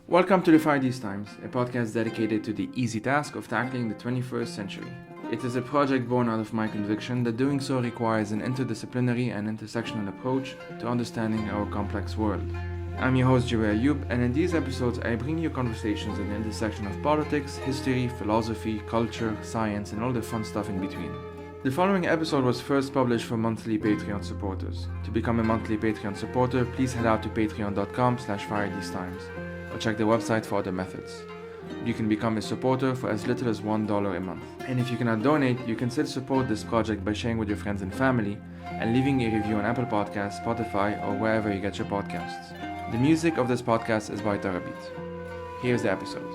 Welcome to Defy These Times, a podcast dedicated to the easy task of tackling the 21st century. It is a project born out of my conviction that doing so requires an interdisciplinary and intersectional approach to understanding our complex world. I'm your host Jibril Ayub, and in these episodes I bring you conversations at the intersection of politics, history, philosophy, culture, science, and all the fun stuff in between. The following episode was first published for monthly Patreon supporters. To become a monthly Patreon supporter, please head out to patreon.com/firethesetimes or check the website for other methods. You can become a supporter for as little as $1 a month. And if you cannot donate, you can still support this project by sharing with your friends and family and leaving a review on Apple Podcasts, Spotify, or wherever you get your podcasts. The music of this podcast is by Tarabeat. Here's the episode.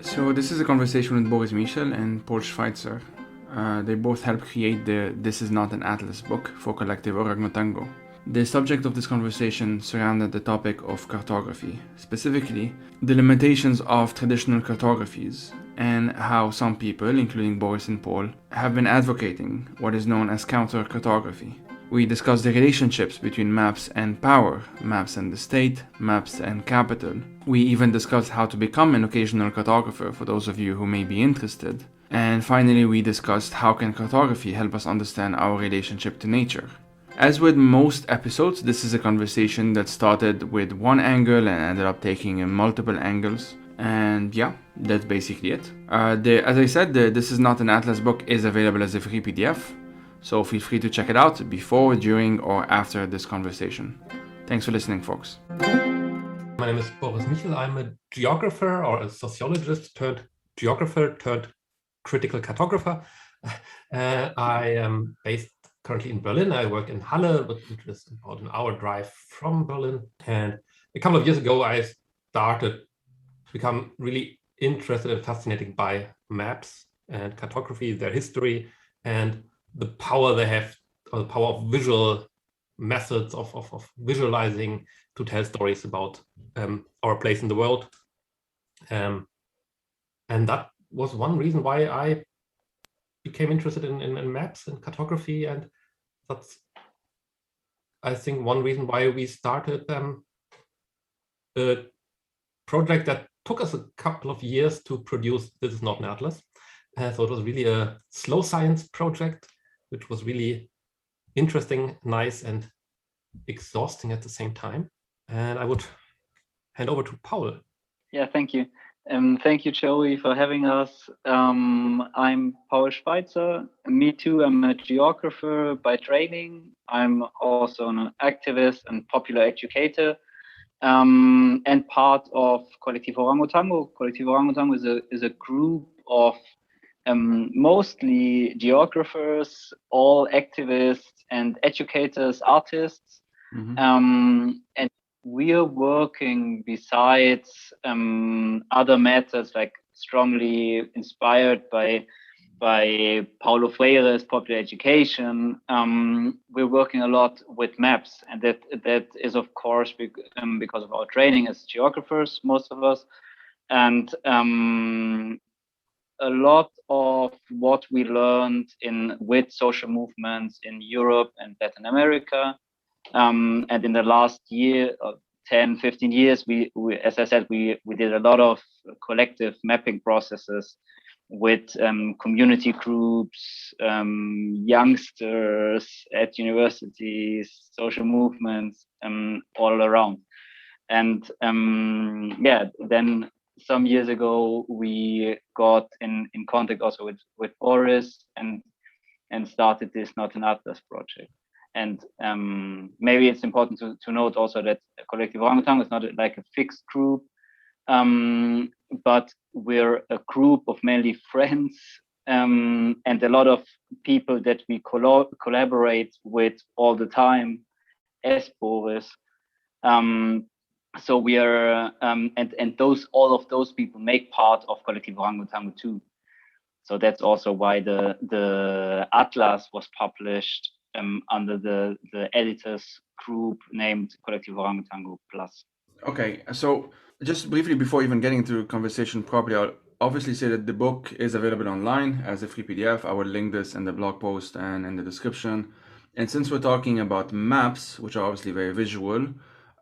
So this is a conversation with Boris Michel and Paul Schweizer. They both helped create the This Is Not an Atlas book for Kollectiv Orangotango. The subject of this conversation surrounded the topic of cartography, specifically the limitations of traditional cartographies and how some people, including Boris and Paul, have been advocating what is known as counter-cartography. We discussed the relationships between maps and power, maps and the state, maps and capital. We even discussed how to become an occasional cartographer for those of you who may be interested. And finally, we discussed how can cartography help us understand our relationship to nature. As with most episodes, this is a conversation that started with one angle and ended up taking in multiple angles. And yeah, that's basically it. As I said, This Is Not an Atlas book is available as a free PDF. So feel free to check it out before, during, or after this conversation. Thanks for listening, folks. My name is Boris Michel. I'm a geographer or a sociologist turned geographer turned critical cartographer. I am based currently in Berlin. I work in Halle, which is about an hour drive from Berlin. And a couple of years ago, I started to become really interested and fascinated by maps and cartography, their history, and the power they have, or the power of visual methods of visualizing to tell stories about our place in the world. And that was one reason why I became interested in maps and cartography. And that's, I think, one reason why we started a project that took us a couple of years to produce This Is Not an Atlas. So it was really a slow science project, which was really interesting, nice, and exhausting at the same time. And I would hand over to Paul. Yeah, thank you. Thank you, Joey, for having us. I'm Paul Schweizer. Me too, I'm a geographer by training. I'm also an activist and popular educator, and part of Kollectiv Orangotango. Kollectiv Orangotango is a group of mostly geographers, all activists and educators, artists. Mm-hmm. And we are working besides other methods, like strongly inspired by Paulo Freire's popular education. We're working a lot with maps, and that is, of course, because of our training as geographers, most of us. And a lot of what we learned with social movements in Europe and Latin America, and in the last year, 10, 15 years, we as I said, we did a lot of collective mapping processes with community groups, youngsters at universities, social movements, all around. And then some years ago, we got in contact also with Boris and started this Not an Atlas project. And maybe it's important to note also that Kollectiv Orangotango is not like a fixed group, but we're a group of mainly friends and a lot of people that we collaborate with all the time as Boris. So we are, and all of those people make part of Kollectiv Orangotango too. So that's also why the Atlas was published under the editors group named Kollectiv Orangotango Plus. Okay, so just briefly before even getting into the conversation properly, obviously say that the book is available online as a free PDF. I will link this in the blog post and in the description. And since we're talking about maps, which are obviously very visual,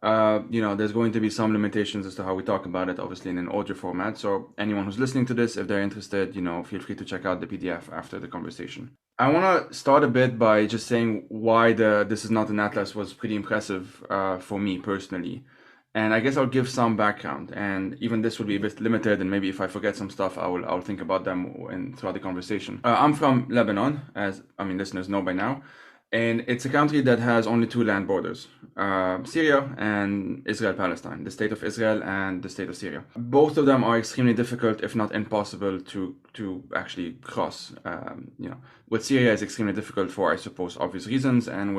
there's going to be some limitations as to how we talk about it, obviously in an audio format. So anyone who's listening to this, if they're interested, feel free to check out the PDF after the conversation. I want to start a bit by just saying why This Is Not an Atlas was pretty impressive for me personally. And I guess I'll give some background, and even this will be a bit limited, and maybe if I forget some stuff, I'll think about them throughout the conversation. I'm from Lebanon, as listeners know by now, and it's a country that has only two land borders, Syria and Israel-Palestine, the state of Israel and the state of Syria. Both of them are extremely difficult, if not impossible, to actually cross. With Syria, it's extremely difficult for, I suppose, obvious reasons, and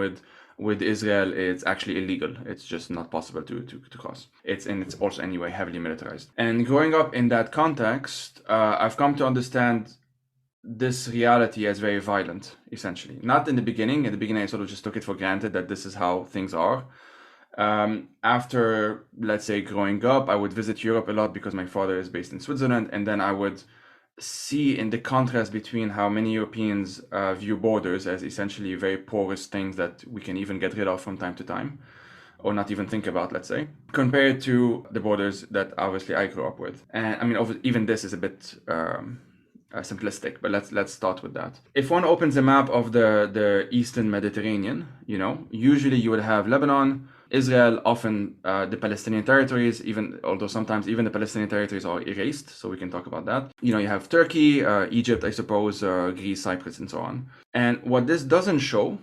with Israel, it's actually illegal. It's just not possible to cross. It's also anyway heavily militarized. And growing up in that context, I've come to understand this reality as very violent, essentially. Not in the beginning. In the beginning, I sort of just took it for granted that this is how things are. After, let's say, growing up, I would visit Europe a lot because my father is based in Switzerland, and then I would see in the contrast between how many Europeans view borders as essentially very porous things that we can even get rid of from time to time, or not even think about, let's say, compared to the borders that obviously I grew up with. And even this is a bit simplistic, but let's start with that. If one opens a map of the Eastern Mediterranean, usually you would have Lebanon, Israel, often the Palestinian territories, although sometimes even the Palestinian territories are erased, so we can talk about that. You have Turkey, Egypt, I suppose, Greece, Cyprus, and so on. And what this doesn't show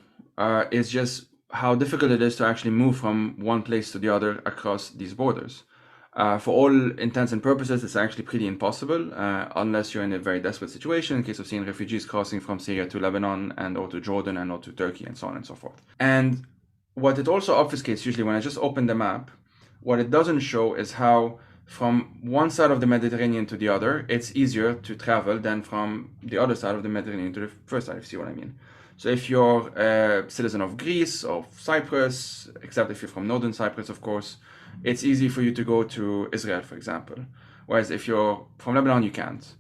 is just how difficult it is to actually move from one place to the other across these borders. For all intents and purposes, it's actually pretty impossible unless you're in a very desperate situation, in case of seeing refugees crossing from Syria to Lebanon or to Jordan or to Turkey and so on and so forth. And what it also obfuscates, usually when I just open the map, what it doesn't show is how from one side of the Mediterranean to the other, it's easier to travel than from the other side of the Mediterranean to the first side, if you see what I mean. So if you're a citizen of Greece, of Cyprus, except if you're from northern Cyprus, of course, it's easy for you to go to Israel, for example. Whereas if you're from Lebanon, you can't.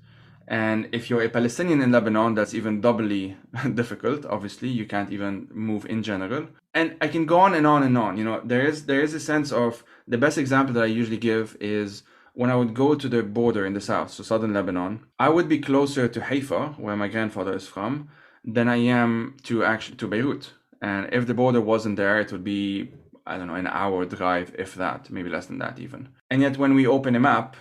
And if you're a Palestinian in Lebanon, that's even doubly difficult. Obviously, you can't even move in general. And I can go on and on and on. There is a sense of, the best example that I usually give is when I would go to the border in the south, so southern Lebanon, I would be closer to Haifa, where my grandfather is from, than I am to Beirut. And if the border wasn't there, it would be, I don't know, an hour drive, if that, maybe less than that even. And yet when we open a map,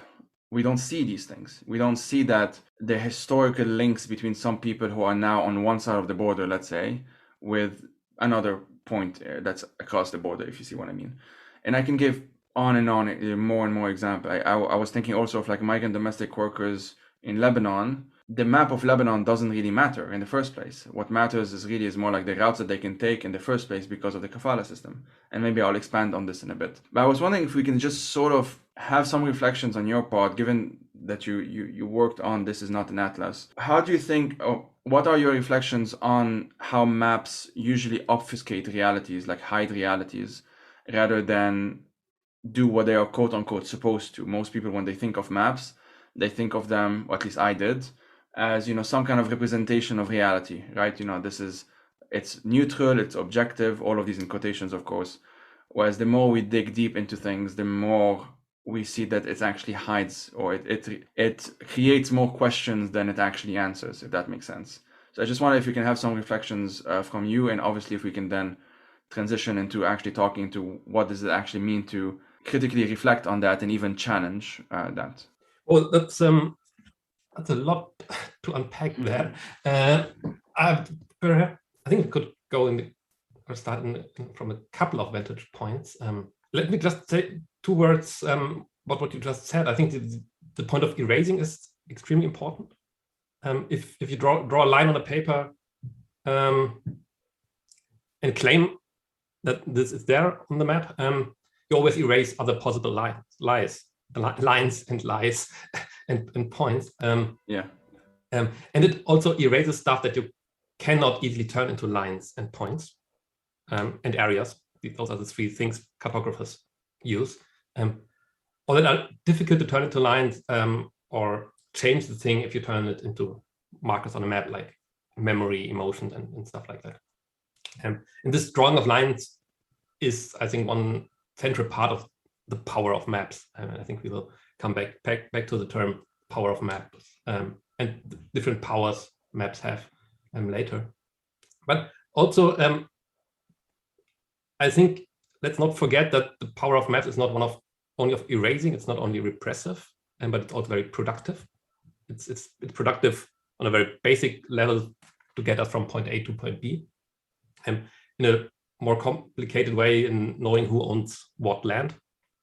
we don't see these things. We don't see that the historical links between some people who are now on one side of the border, let's say, with another point that's across the border, if you see what I mean. And I can give on and on more and more examples. I was thinking also of like migrant domestic workers in Lebanon. The map of Lebanon doesn't really matter in the first place. What matters is more like the routes that they can take in the first place because of the kafala system. And maybe I'll expand on this in a bit. But I was wondering if we can just sort of have some reflections on your part, given that you worked on This Is Not an Atlas. How do you think, what are your reflections on how maps usually obfuscate realities, like hide realities, rather than do what they are quote unquote supposed to? Most people, when they think of maps, they think of them, or at least I did, as some kind of representation of reality, right? It's neutral, it's objective, all of these in quotations, of course. Whereas the more we dig deep into things, the more we see that it actually hides, or it creates more questions than it actually answers, if that makes sense. So I just wonder if you can have some reflections from you, and obviously if we can then transition into actually talking to what does it actually mean to critically reflect on that and even challenge that. Well, that's a lot to unpack there. I think we could start from a couple of vantage points. Let me just say two words about what you just said. I think the point of erasing is extremely important. If you draw a line on a paper and claim that this is there on the map, you always erase other possible lines and lies and points. And it also erases stuff that you cannot easily turn into lines and points and areas. Those are the three things cartographers use. Or that are difficult to turn into lines or change the thing if you turn it into markers on a map, like memory, emotion, and stuff like that. And this drawing of lines is, I think, one central part of the power of maps. I think we will come back to the term power of maps and the different powers maps have later. But also, I think let's not forget that the power of maps is not only of erasing. It's not only repressive, but it's also very productive. It's productive on a very basic level to get us from point A to point B, and in a more complicated way in knowing who owns what land.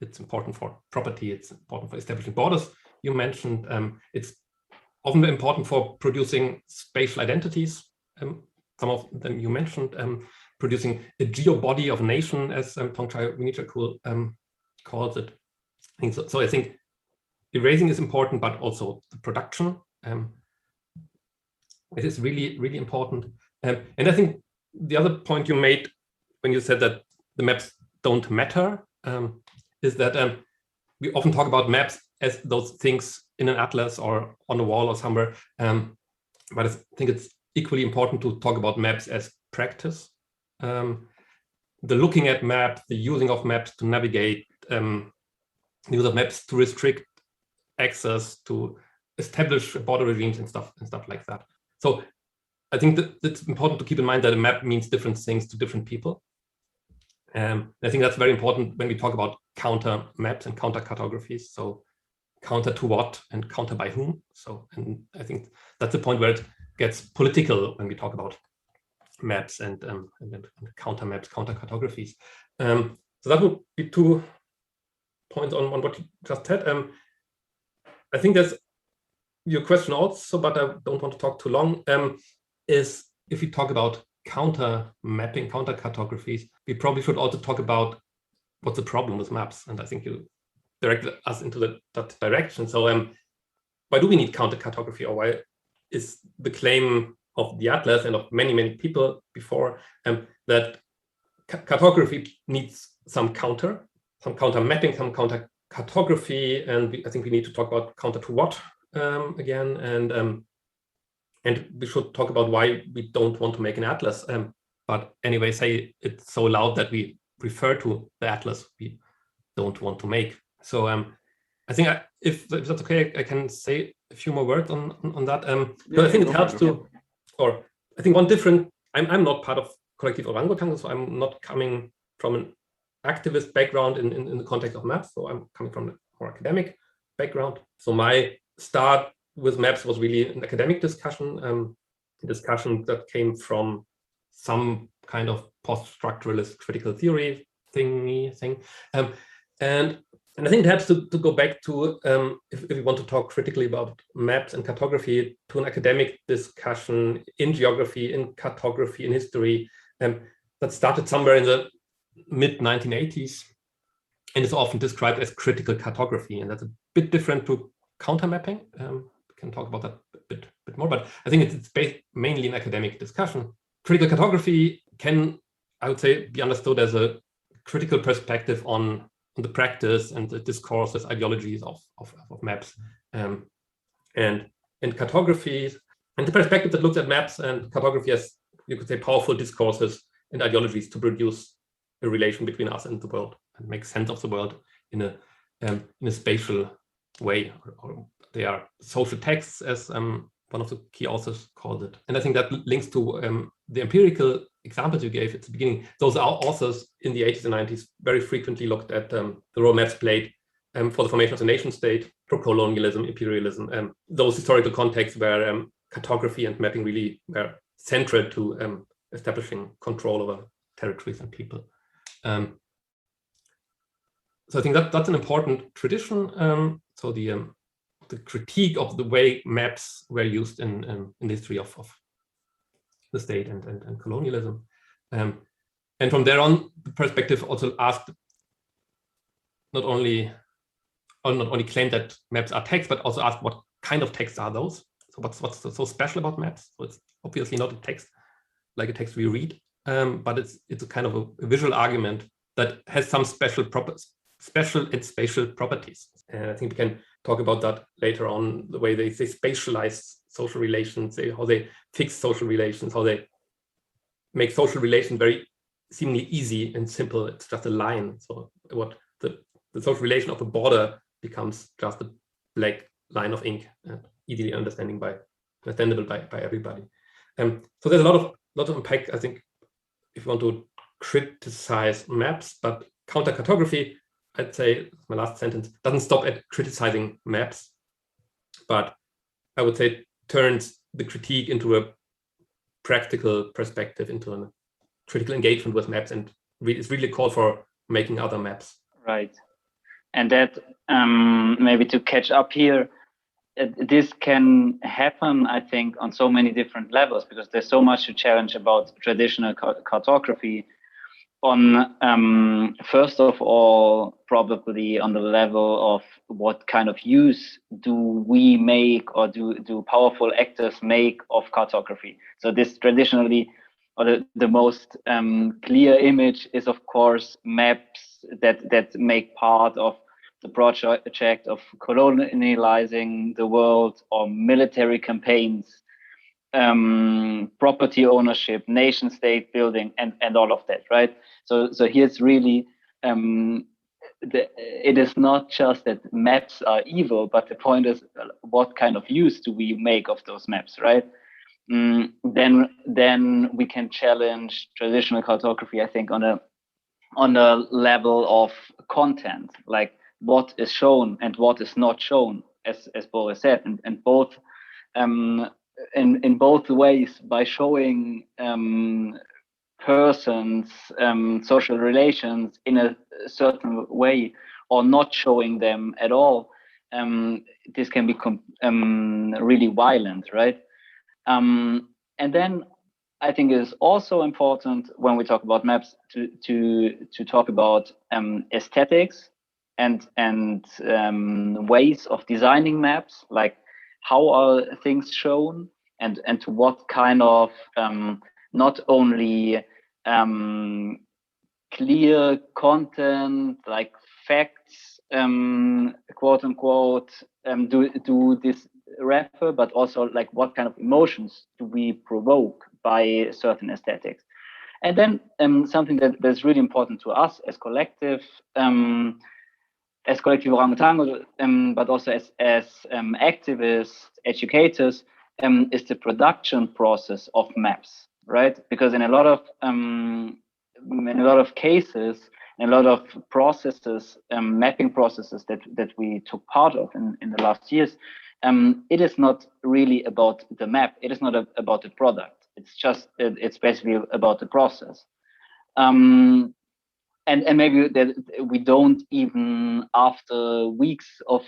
It's important for property. It's important for establishing borders. You mentioned it's often important for producing spatial identities. Some of them you mentioned, producing a geo-body of nation, as Tongchai Winnichakul calls it. So I think erasing is important, but also the production. It is really, really important. And I think the other point you made when you said that the maps don't matter is that we often talk about maps as those things in an atlas or on a wall or somewhere. But I think it's equally important to talk about maps as practice. The looking at maps, the using of maps to navigate, the use of maps to restrict access, to establish border regimes and stuff like that. So I think that it's important to keep in mind that a map means different things to different people. I think that's very important when we talk about counter maps and counter cartographies. So counter to what and counter by whom. So, and I think that's the point where it gets political when we talk about maps and counter maps, counter cartographies. So that would be 2 points on what you just said. I think there's your question also, but I don't want to talk too long, is if we talk about counter mapping, counter cartographies, we probably should also talk about what's the problem with maps. And I think you directed us into that direction. So why do we need counter cartography, or why is the claim of the Atlas and of many, many people before that cartography needs some counter mapping, some counter cartography, and I think we need to talk about counter to what again, and we should talk about why we don't want to make an atlas. But anyway, say it's so loud that we refer to the atlas we don't want to make. So I think if that's okay, I can say a few more words on that. But I think it helps to, or I think one different. I'm not part of Kollectiv Orangotango, so I'm not coming from an activist background in the context of maps. So I'm coming from a more academic background. So my start with maps was really an academic discussion, that came from some kind of post-structuralist critical theory thing. And I think it helps to go back to, if we want to talk critically about maps and cartography, to an academic discussion in geography, in cartography, in history, that started somewhere in the mid-1980s and is often described as critical cartography. And that's a bit different to counter mapping. We can talk about that a bit more, but I think it's based mainly in academic discussion. Critical cartography can, I would say, be understood as a critical perspective on the practice and the discourses, ideologies of maps, and cartographies, and the perspective that looks at maps and cartography as, you could say, powerful discourses and ideologies to produce a relation between us and the world and make sense of the world in a spatial way, or they are social texts, as one of the key authors called it. And I think that links to the empirical examples you gave at the beginning. Those are authors in the 80s and 90s very frequently looked at the role maps played for the formation of the nation state, pro-colonialism, imperialism, those historical contexts where cartography and mapping really were central to establishing control over territories and people. So I think that's an important tradition. So the critique of the way maps were used in the history of the state and colonialism. And from there on, the perspective also asked not only claimed that maps are text, but also asked what kind of texts are those? So what's so special about maps? So it's obviously not a text like a text we read, but it's a kind of a visual argument that has some special and spatial properties. And I think we can talk about that later on, the way they spatialize social relations, how they fix social relations, how they make social relations very seemingly easy and simple. It's just a line. So what the social relation of a border becomes just a black line of ink, easily understandable by everybody. So there's a lot of impact, I think, if you want to criticize maps, but counter-cartography, I'd say, my last sentence, doesn't stop at criticizing maps, but I would say it turns the critique into a practical perspective, into a critical engagement with maps, and it's really a call for making other maps. Right. And that, maybe to catch up here, this can happen, I think, on so many different levels, because there's so much to challenge about traditional cartography. On first of all, probably on the level of what kind of use do we make, or do powerful actors make of cartography? So this traditionally, or the most clear image is, of course, maps that make part of the project of colonializing the world, or military campaigns, property ownership, nation state building, and all of that, right? So here it's really, it is not just that maps are evil, but the point is, what kind of use do we make of those maps, right? Then we can challenge traditional cartography, I think, on a level of content, like what is shown and what is not shown, as Boris said, and both in both ways, by showing persons, social relations in a certain way, or not showing them at all, this can become really violent, right? And then I think it is also important, when we talk about maps, to talk about aesthetics and ways of designing maps, like how are things shown, and to what kind of not only clear content, like facts, quote unquote, do this refer, but also like what kind of emotions do we provoke by certain aesthetics. And then something that's really important to us as Kollectiv Orangotango, but also as activists, educators, is the production process of maps, right? Because in a lot of cases, in a lot of processes, mapping processes that we took part of in the last years, it is not really about the map. It is not about the product. It's basically about the process. And maybe that we don't even, after weeks of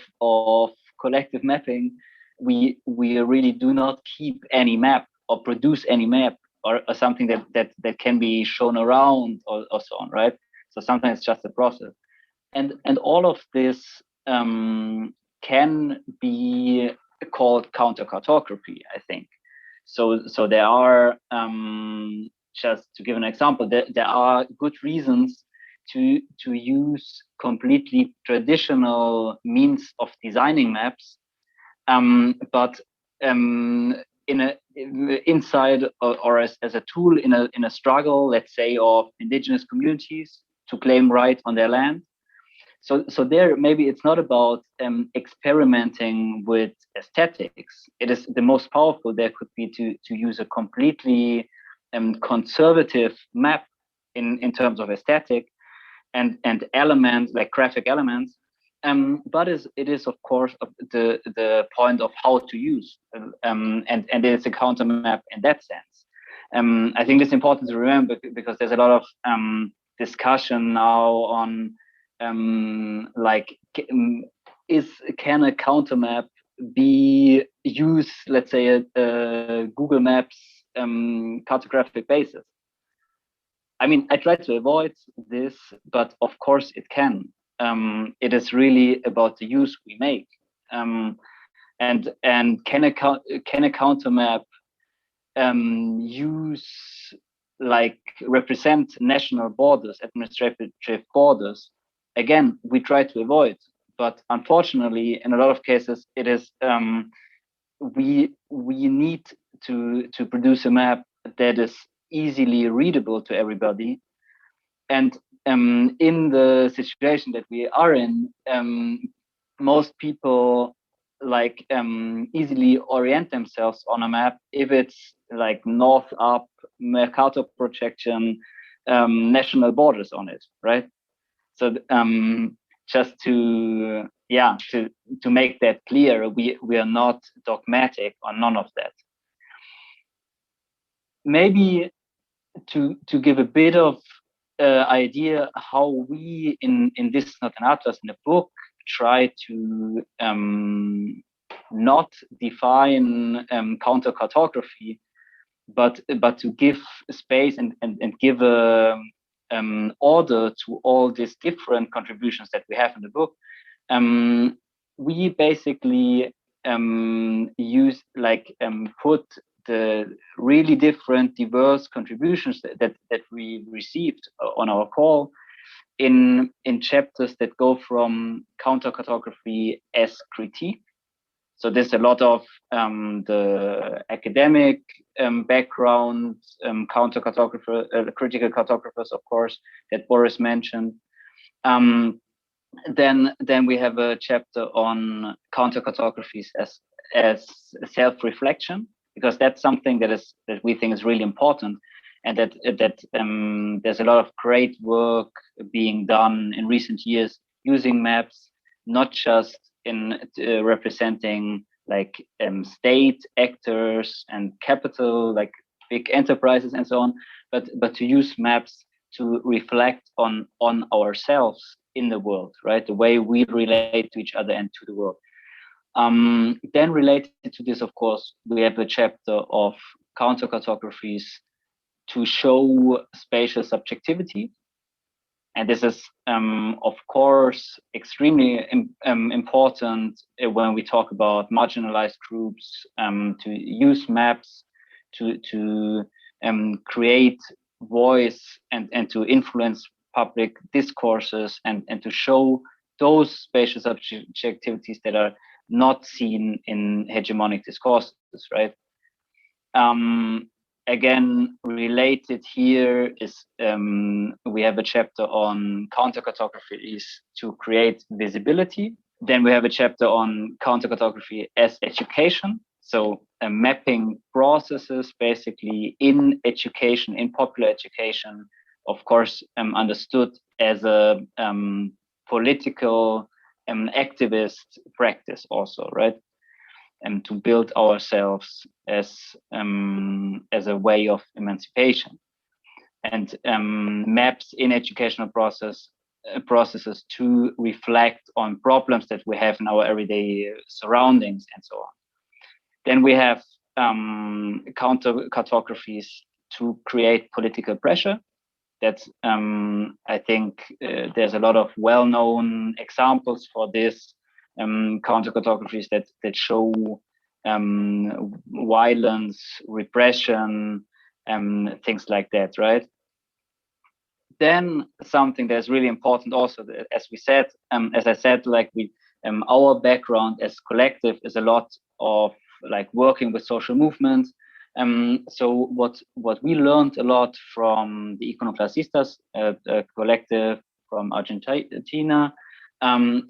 collective mapping, we really do not keep any map or produce any map or something that can be shown around or so on, right? So sometimes it's just a process, and all of this can be called counter-cartography, I think. So there are, just to give an example, there are good reasons to use completely traditional means of designing maps, but inside or as a tool in a struggle, let's say, of indigenous communities to claim right on their land. So there, maybe it's not about experimenting with aesthetics. It is the most powerful there could be to use a completely conservative map in terms of aesthetic and elements, like graphic elements. But it is of course the point of how to use, and it's a counter map in that sense. I think it's important to remember, because there's a lot of discussion now on can a counter map be used, let's say, a Google Maps cartographic basis. I mean, I try to avoid this, but of course it can. It is really about the use we make, and can a counter map represent national borders, administrative borders? Again, we try to avoid, but unfortunately, in a lot of cases, it is we need to produce a map that is easily readable to everybody. And in the situation that we are in, most people like easily orient themselves on a map if it's like north up, Mercator projection, national borders on it, right? So just to make that clear, we are not dogmatic on none of that. Maybe to give a bit of idea how we in This Is Not an Atlas in the book try to not define counter-cartography, but to give space and give a order to all these different contributions that we have in the book. We basically use put the really different diverse contributions that we received on our call in chapters that go from counter-cartography as critique. So there's a lot of the academic background, counter-cartographer, critical cartographers, of course, that Boris mentioned. Then we have a chapter on counter-cartographies as self-reflection, because that's something that we think is really important, and that there's a lot of great work being done in recent years using maps, not just in representing state actors and capital, like big enterprises and so on, but to use maps to reflect on ourselves in the world, right? The way we relate to each other and to the world. Then related to this, of course, we have a chapter of counter-cartographies to show spatial subjectivity. And this is, of course, extremely important when we talk about marginalized groups, to use maps to create voice and to influence public discourses and to show those spatial subjectivities that are not seen in hegemonic discourses, right? Again, related here is we have a chapter on counter-cartographies to create visibility. Then we have a chapter on counter-cartography as education. So mapping processes basically in education, in popular education, of course, understood as a political activist practice also, right? And to build ourselves as a way of emancipation, and maps in educational processes to reflect on problems that we have in our everyday surroundings and so on. Then we have counter-cartographies to create political pressure. That's I think there's a lot of well-known examples for this. Counter-cartographies that show violence, repression, things like that, right? Then something that's really important also, as we said, as I said, our background as collective is a lot of working with social movements. So what we learned a lot from the iconoclasistas, collective from Argentina,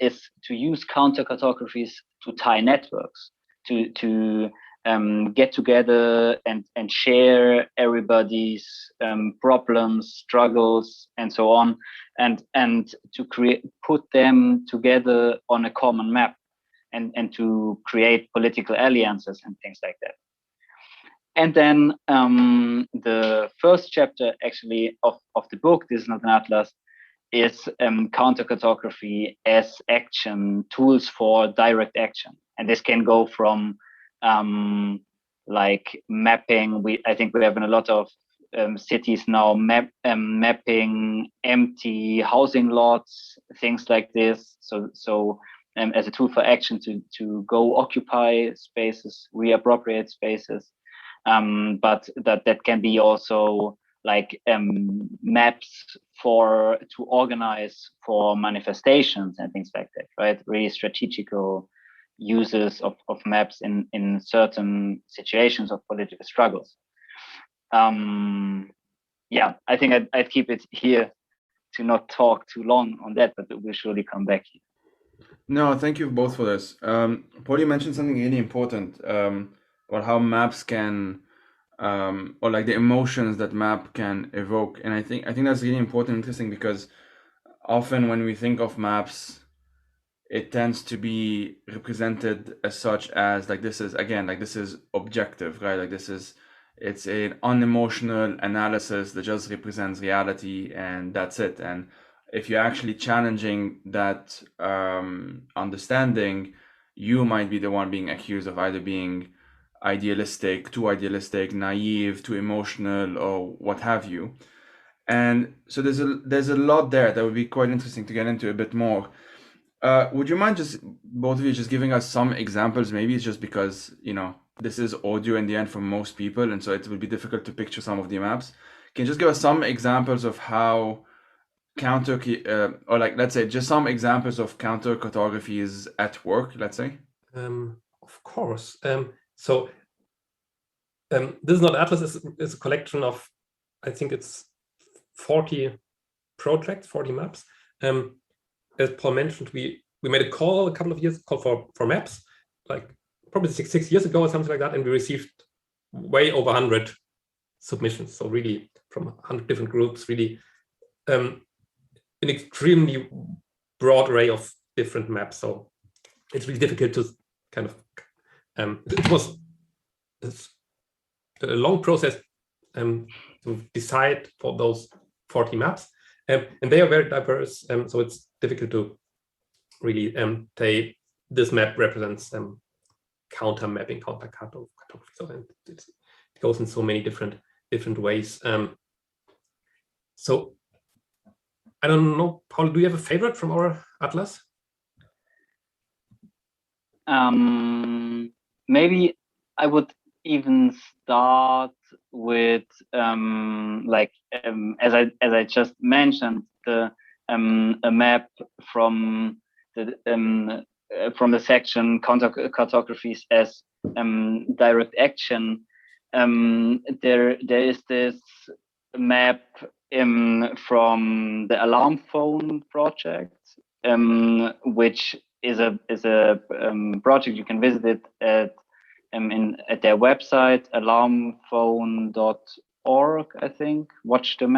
is to use counter-cartographies to tie networks, to get together and share everybody's problems, struggles, and so on, and to put them together on a common map, and to create political alliances and things like that. And then the first chapter actually of the book, This Is Not an Atlas, is counter-cartography as action, tools for direct action. And this can go from mapping. I think we have in a lot of cities now mapping empty housing lots, things like this. So as a tool for action to go occupy spaces, reappropriate spaces. But that can be also like maps to organize for manifestations and things like that, right? Really strategical uses of maps in certain situations of political struggles. Yeah, I think I'd keep it here to not talk too long on that, but we'll surely come back here. No, thank you both for this. Paul, you mentioned something really important about how maps can, or like the emotions that map can evoke, and I think that's really important and interesting, because often when we think of maps, it tends to be represented as such as like this is objective, right? Like it's an unemotional analysis that just represents reality and that's it. And if you're actually challenging that understanding, you might be the one being accused of either being too idealistic, naive, too emotional, or what have you. And so there's a lot there that would be quite interesting to get into a bit more. Would you mind just both of you just giving us some examples? Maybe it's just because, this is audio in the end for most people, and so it would be difficult to picture some of the maps. Can you just give us some examples of how or like, let's say, just some examples of counter-cartographies at work, let's say? Of course. So this is not Atlas, it's a collection of, I think it's 40 projects, 40 maps. As Paul mentioned, we made a call a couple of years for maps, like probably six years ago or something like that, and we received way over 100 submissions. So really from 100 different groups, really an extremely broad array of different maps. So it's really difficult to kind of, it was a long process to decide for those 40 maps. And they are very diverse, so it's difficult to really say this map represents counter mapping, counter-cartography. So it goes in so many different ways. So I don't know, Paul, do you have a favorite from our atlas? Maybe I would even start with as I just mentioned, a map from the section Counter-Cartographies as direct action. There is this map from the Alarm Phone project, which is a project. You can visit it at their website, alarmphone.org, I think. Watch the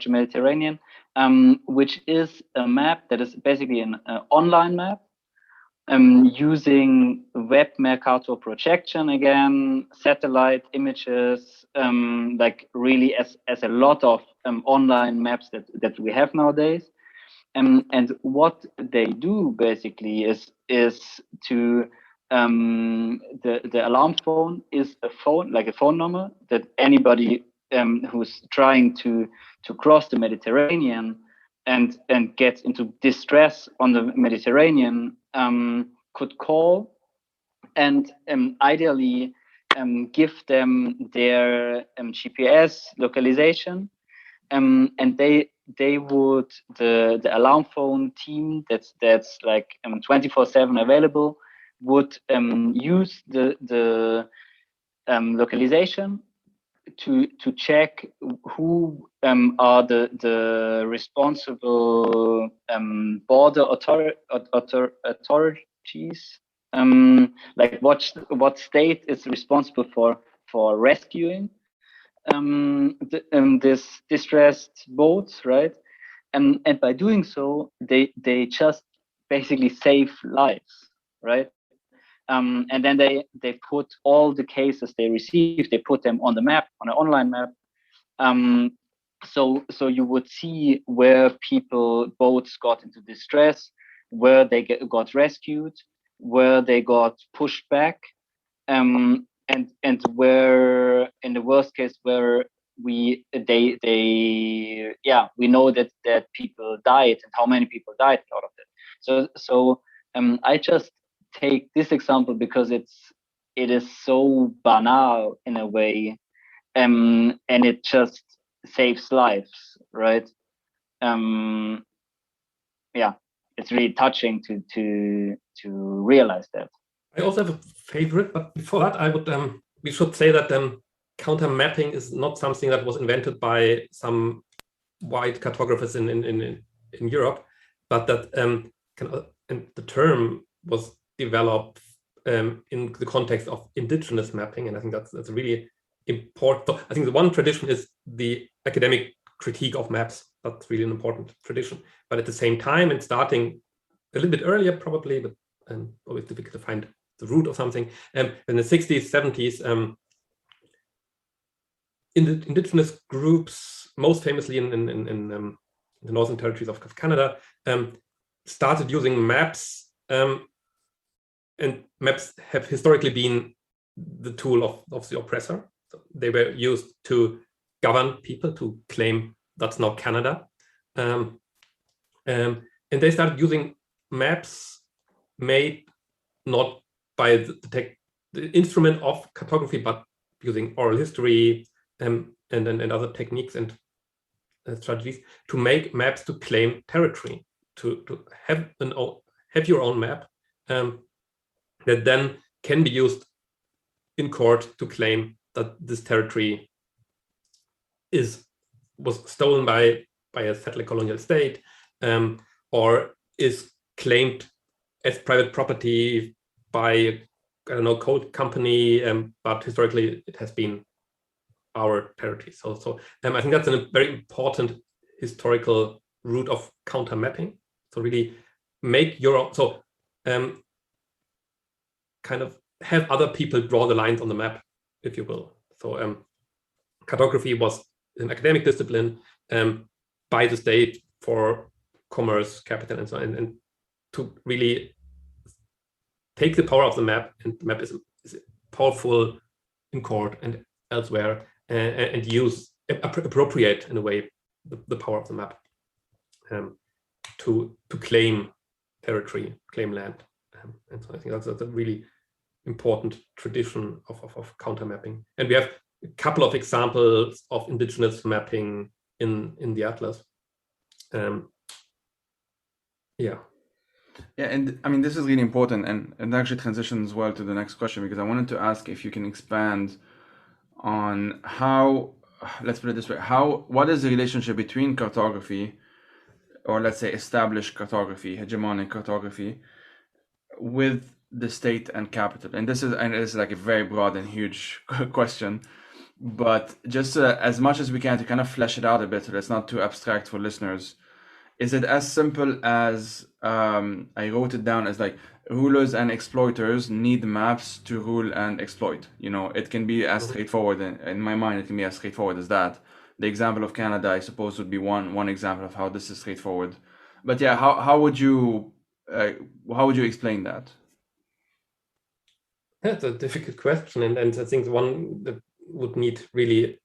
Mediterranean, which is a map that is basically an online map using web Mercator projection, again, satellite images, like really as a lot of online maps that we have nowadays. And what they do basically is to the alarm phone is a phone, like a phone number that anybody who's trying to cross the Mediterranean and get into distress on the Mediterranean could call, and ideally give them their GPS localization, and they would, the alarm phone team that's like 24/7 available, would use the localization to check who are the responsible border authorities, like what state is responsible for rescuing this distressed boats, right? And by doing so, they just basically save lives, right? And then they put all the cases they received, they put them on the map, on an online map. So you would see where boats got into distress, where they got rescued, where they got pushed back, and where, in the worst case, where we know that people died and how many people died out of it. So I just take this example because it is so banal in a way, and it just saves lives, right? Yeah, it's really touching to realize that. I also have a favorite, but before that, I would we should say that counter mapping is not something that was invented by some white cartographers in Europe, but that and the term was developed in the context of indigenous mapping, and I think that's really important. So I think the one tradition is the academic critique of maps. That's really an important tradition. But at the same time, and starting a little bit earlier probably, but always difficult to find the root of something. In the 60s, 70s, in the indigenous groups, most famously in the northern territories of Canada, started using maps, and maps have historically been the tool of the oppressor. So they were used to govern people, to claim that's now Canada. And they started using maps made not by the instrument of cartography, but using oral history and other techniques and strategies to make maps to claim territory, to have your own map that then can be used in court to claim that this territory was stolen by a settler colonial state, or is claimed as private property by, I don't know, coal company, but historically it has been our territory. So I think that's a very important historical root of counter mapping. So really make your own, so kind of have other people draw the lines on the map, if you will. So cartography was an academic discipline by the state for commerce, capital, and so on, and to really take the power of the map, and the map is powerful in court and elsewhere, and appropriate in a way the power of the map to claim territory, claim land, and so I think that's a really important tradition of counter mapping. And we have a couple of examples of indigenous mapping in the atlas. Yeah, and I mean, this is really important, and actually transitions well to the next question, because I wanted to ask if you can expand on how, let's put it this way, what is the relationship between cartography, or let's say established cartography, hegemonic cartography, with the state and capital? And this is like a very broad and huge question, but just as much as we can to kind of flesh it out a bit, so it's not too abstract for listeners. Is it as simple as, I wrote it down as like, rulers and exploiters need maps to rule and exploit? You know, it can be as straightforward, in my mind, it can be as straightforward as that. The example of Canada, I suppose, would be one example of how this is straightforward. But yeah, how would you explain that? That's a difficult question, and I think the one that would need really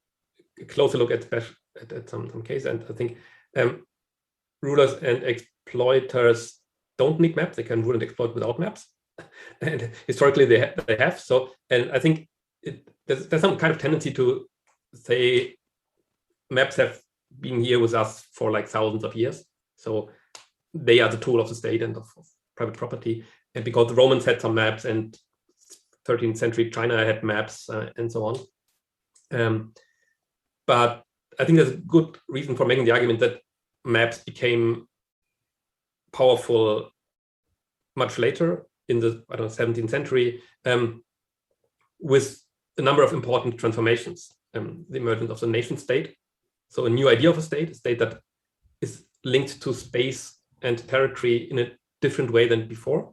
a closer look at some case. And I think rulers and exploiters don't need maps; they can rule and exploit without maps. And historically, they have. So, and I think there's some kind of tendency to say maps have been here with us for like thousands of years. So they are the tool of the state and of private property. And because the Romans had some maps, and 13th century China had maps, and so on. But I think there's a good reason for making the argument that maps became powerful much later in the 17th century, with a number of important transformations. The emergence of the nation state, so a new idea of a state that is linked to space and territory in a different way than before.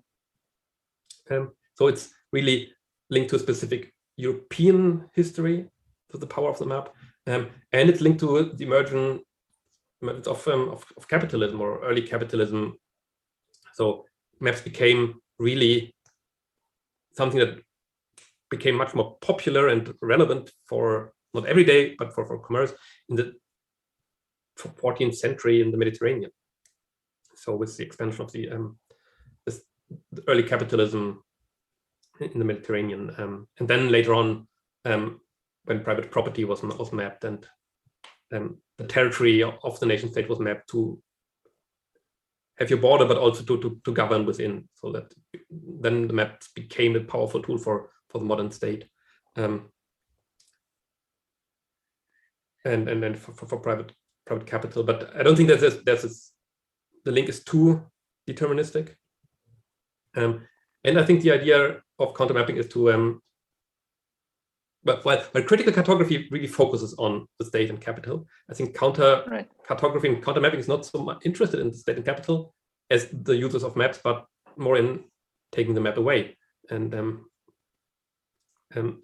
So it's really linked to a specific European history, to the power of the map, and it's linked to the emergence of capitalism, or early capitalism. So maps became really something that became much more popular and relevant for not every day, but for commerce in the 14th century in the Mediterranean. So with the expansion of the early capitalism in the Mediterranean, and then later on when private property was mapped, and the territory of the nation state was mapped to have your border, but also to govern within, so that then the maps became a powerful tool for the modern state, and then for private capital. But I don't think that the link is too deterministic, and I think the idea of counter mapping is to but while critical cartography really focuses on the state and capital, I think cartography and counter mapping is not so much interested in the state and capital as the users of maps, but more in taking the map away and kind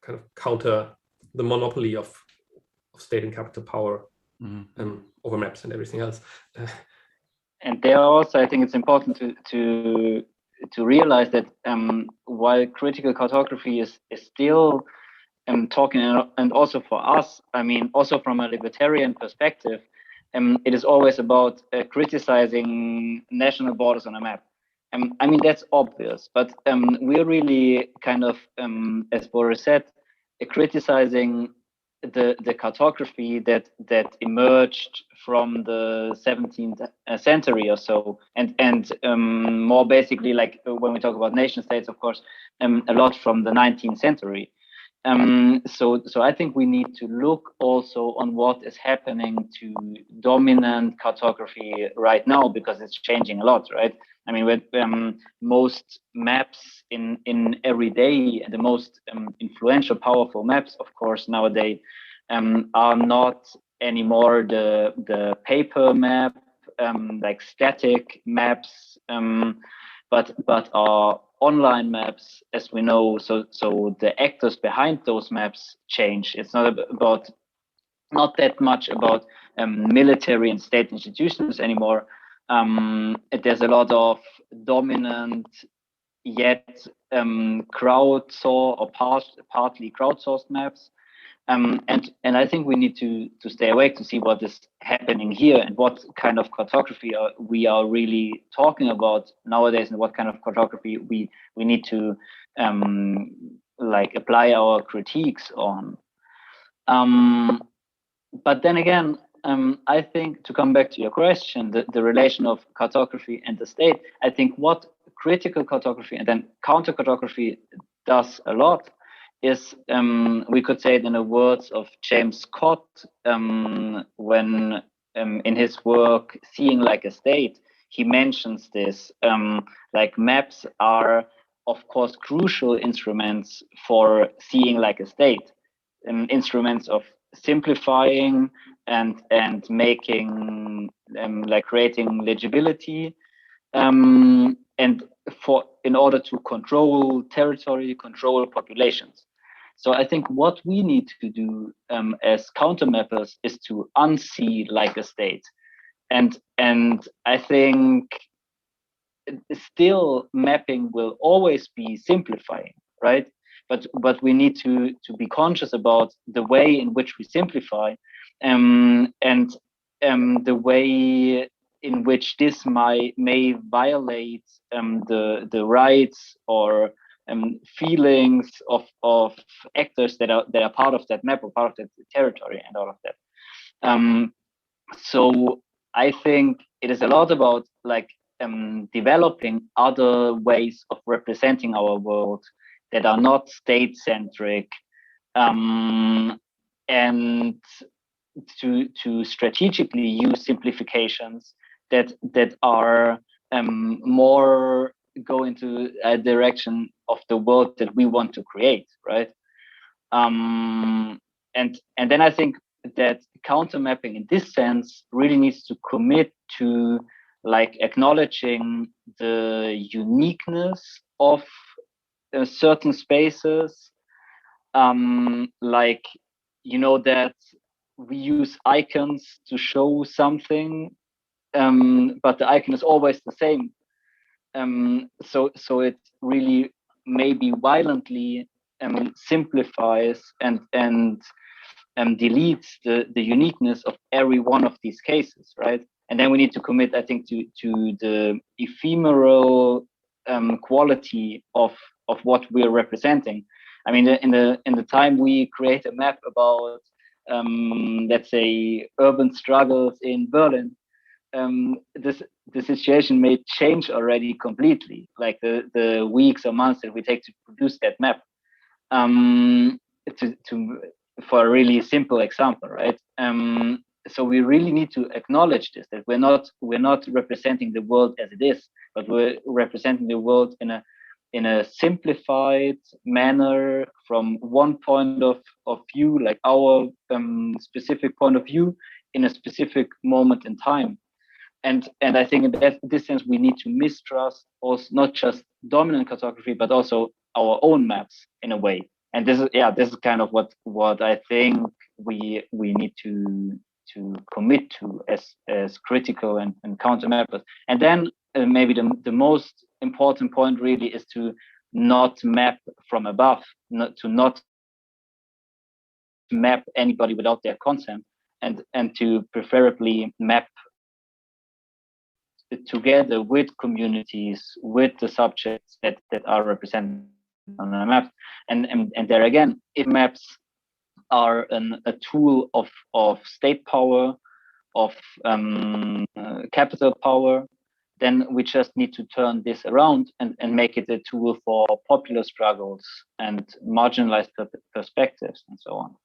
of counter the monopoly of state and capital power over maps and everything else. And there also, I think it's important to realize that while critical cartography is still talking, and also for us, I mean, also from a libertarian perspective, it is always about criticizing national borders on a map. I mean, that's obvious, but we're really kind of, as Boris said, criticizing the cartography that emerged from the 17th century or so, and more basically, like when we talk about nation states, of course, a lot from the 19th century. So I think we need to look also on what is happening to dominant cartography right now, because it's changing a lot, right? I mean, with most maps in every day, and the most influential, powerful maps, of course, nowadays are not anymore the paper map, like static maps, but are online maps, as we know. So the actors behind those maps change. It's not that much about military and state institutions anymore. There's a lot of dominant yet crowdsourced or partly crowdsourced maps. And I think we need to stay awake to see what is happening here and what kind of cartography we are really talking about nowadays, and what kind of cartography we need to like apply our critiques on. But then again, I think, to come back to your question, the relation of cartography and the state, I think what critical cartography and then counter-cartography does a lot is, we could say it in the words of James Scott, when in his work Seeing Like a State, he mentions this, like maps are of course crucial instruments for seeing like a state, instruments of simplifying and making like creating legibility, and in order to control territory, control populations. So I think what we need to do as countermappers is to unsee like a state, and I think still mapping will always be simplifying, right? But we need to be conscious about the way in which we simplify, and the way in which this may violate the rights or feelings of actors that are part of that map or part of that territory and all of that. So I think it is a lot about like developing other ways of representing our world that are not state-centric, and to strategically use simplifications that are more go into a direction of the world that we want to create, right? And then I think that counter mapping in this sense really needs to commit to like acknowledging the uniqueness of certain spaces, like, you know, that we use icons to show something, but the icon is always the same. So it really maybe violently simplifies and deletes the uniqueness of every one of these cases, right? And then we need to commit, I think, to the ephemeral quality of what we're representing. I mean, in the time we create a map about, let's say, urban struggles in Berlin, the situation may change already completely, like the weeks or months that we take to produce that map. For a really simple example, right? So we really need to acknowledge this, that we're not representing the world as it is, but we're representing the world in a simplified manner from one point of view, like our specific point of view in a specific moment in time. And I think in this sense, we need to mistrust also not just dominant cartography, but also our own maps in a way. And this is kind of what I think we need to commit to as critical and counter mappers. And then maybe the most important point really is to not map from above, not map anybody without their consent, and to preferably map together with communities, with the subjects that are represented on the maps. And there again, if maps are a tool of state power, of capital power, then we just need to turn this around and make it a tool for popular struggles and marginalized perspectives and so on.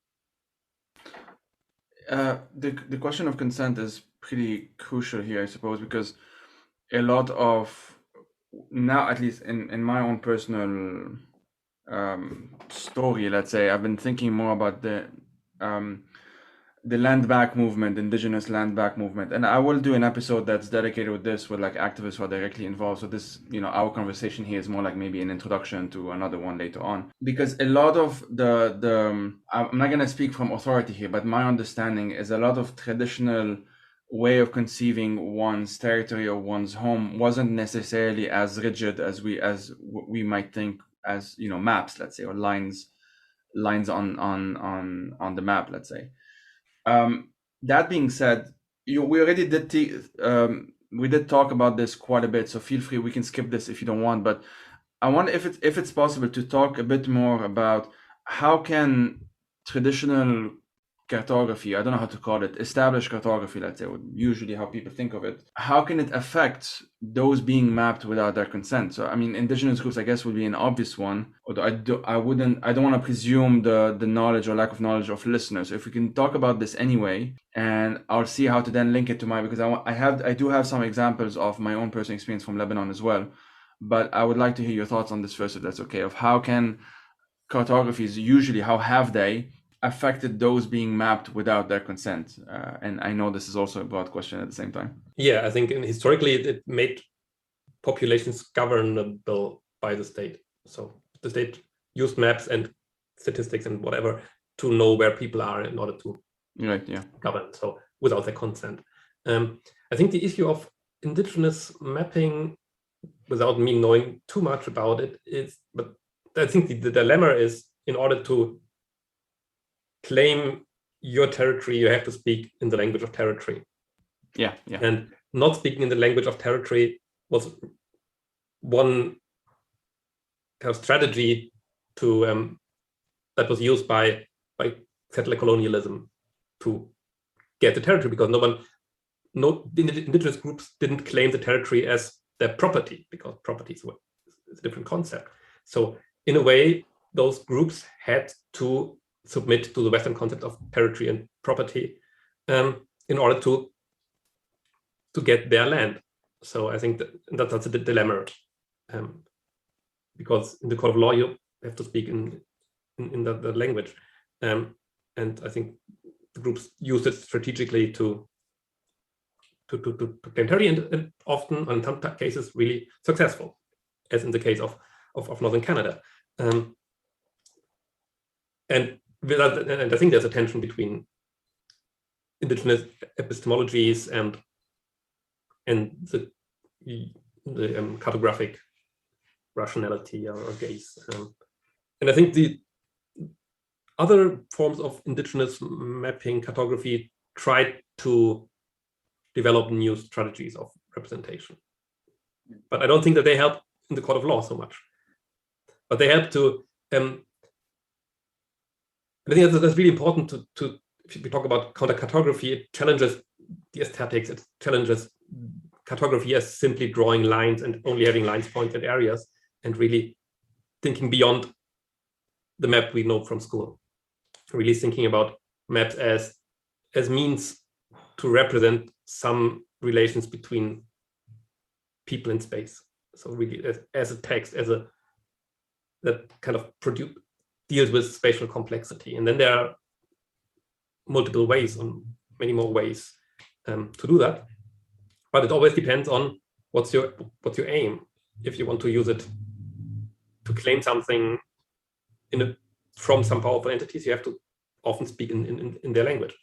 The question of consent is pretty crucial here, I suppose, because a lot of now, at least in my own personal story, let's say, I've been thinking more about the land back movement, indigenous land back movement, and I will do an episode that's dedicated with this, with like activists who are directly involved. So this, our conversation here is more like maybe an introduction to another one later on, because a lot of the I'm not going to speak from authority here, but my understanding is a lot of traditional way of conceiving one's territory or one's home wasn't necessarily as rigid as we might think, as maps, let's say, or lines on the map, let's say. That being said, we already did we did talk about this quite a bit, so feel free, we can skip this if you don't want, but I wonder if it's possible to talk a bit more about how can traditional cartography, I don't know how to call it, established cartography, let's say, usually how people think of it, how can it affect those being mapped without their consent? So I mean, indigenous groups, I guess, would be an obvious one, although I don't want to presume the knowledge or lack of knowledge of listeners. So if we can talk about this anyway, and I'll see how to then link it to because I do have some examples of my own personal experience from Lebanon as well, but I would like to hear your thoughts on this first, if that's okay, of how can cartographies usually, how have they affected those being mapped without their consent? And I know this is also a broad question at the same time. Yeah, I think historically it made populations governable by the state. So the state used maps and statistics and whatever to know where people are in order to govern, so without their consent. I think the issue of indigenous mapping, without me knowing too much about it, but I think the dilemma is, in order to claim your territory, you have to speak in the language of territory. Yeah. And not speaking in the language of territory was one kind of strategy to that was used by settler colonialism to get the territory, because the indigenous groups didn't claim the territory as their property, because property is a different concept. So in a way, those groups had to submit to the Western concept of territory and property in order to get their land. So I think that's a dilemma, because in the court of law you have to speak in the language, and I think the groups used it strategically to claim territory, and often, in some cases, really successful, as in the case of Northern Canada. And I think there's a tension between indigenous epistemologies and the cartographic rationality or gaze. And I think the other forms of indigenous mapping cartography tried to develop new strategies of representation. But I don't think that they help in the court of law so much. But they help to I think that's really important to if we talk about counter-cartography, it challenges the aesthetics, it challenges cartography as simply drawing lines and only having lines, points, and areas, and really thinking beyond the map we know from school. Really thinking about maps as means to represent some relations between people in space. So really as a text, that kind of deals with spatial complexity. And then there are multiple ways, many more ways to do that. But it always depends on what's your aim. If you want to use it to claim something from some powerful entities, you have to often speak in their language.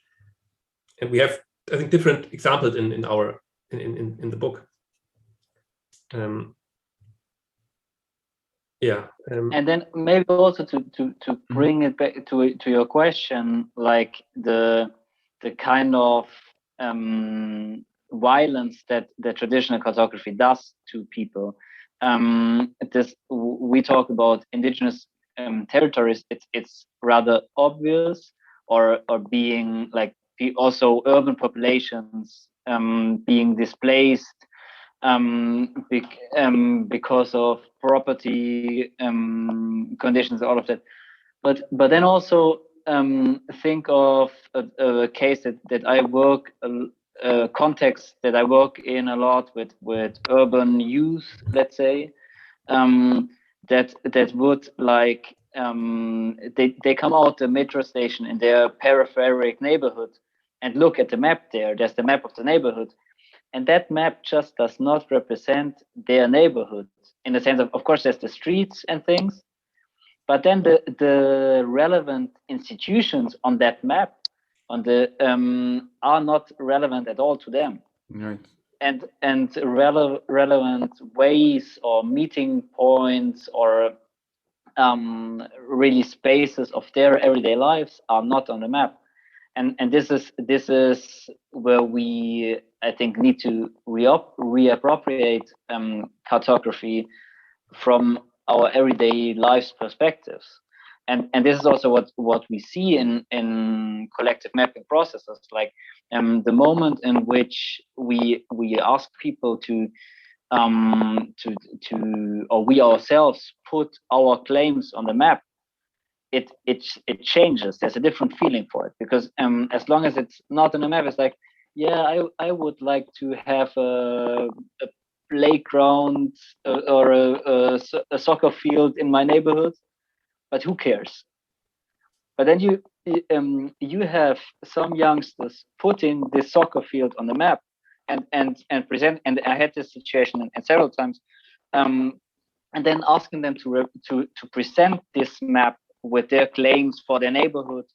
And we have, I think, different examples in the book. And then maybe also to bring it back to your question, like the kind of violence that the traditional cartography does to people. We talk about indigenous territories. It's rather obvious, or being like also urban populations being displaced because of property conditions, all of that. But then also think of a case that I work, a context that I work in a lot with urban youth, let's say, that would like they come out the metro station in their peripheric neighborhood and look at the map there. There's the map of the neighborhood. And that map just does not represent their neighborhood in the sense of course, there's the streets and things, but then the relevant institutions on that map are not relevant at all to them. Right. And relevant ways or meeting points or really spaces of their everyday lives are not on the map. And this is where we, I think, need to reappropriate cartography from our everyday lives perspectives. And this is also what we see in collective mapping processes, like the moment in which we ask people to or we ourselves put our claims on the map, it changes. There's a different feeling for it, because as long as it's not on the map, it's like, yeah, I would like to have a playground or a soccer field in my neighborhood, but who cares? But then you have some youngsters putting this soccer field on the map and present. And I had this situation and several times, and then asking them to present this map with their claims for their neighborhood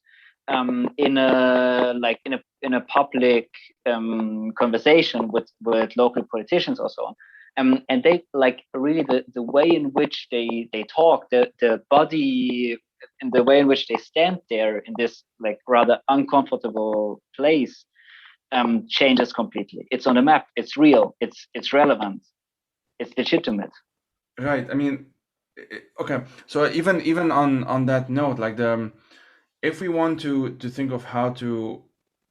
in a public conversation with local politicians or so on. And they like really the way in which they talk, the body, and the way in which they stand there in this like rather uncomfortable place changes completely. It's on the map. It's real. It's relevant. It's legitimate. Right. I mean, okay. So even on that note, like if we want to think of how to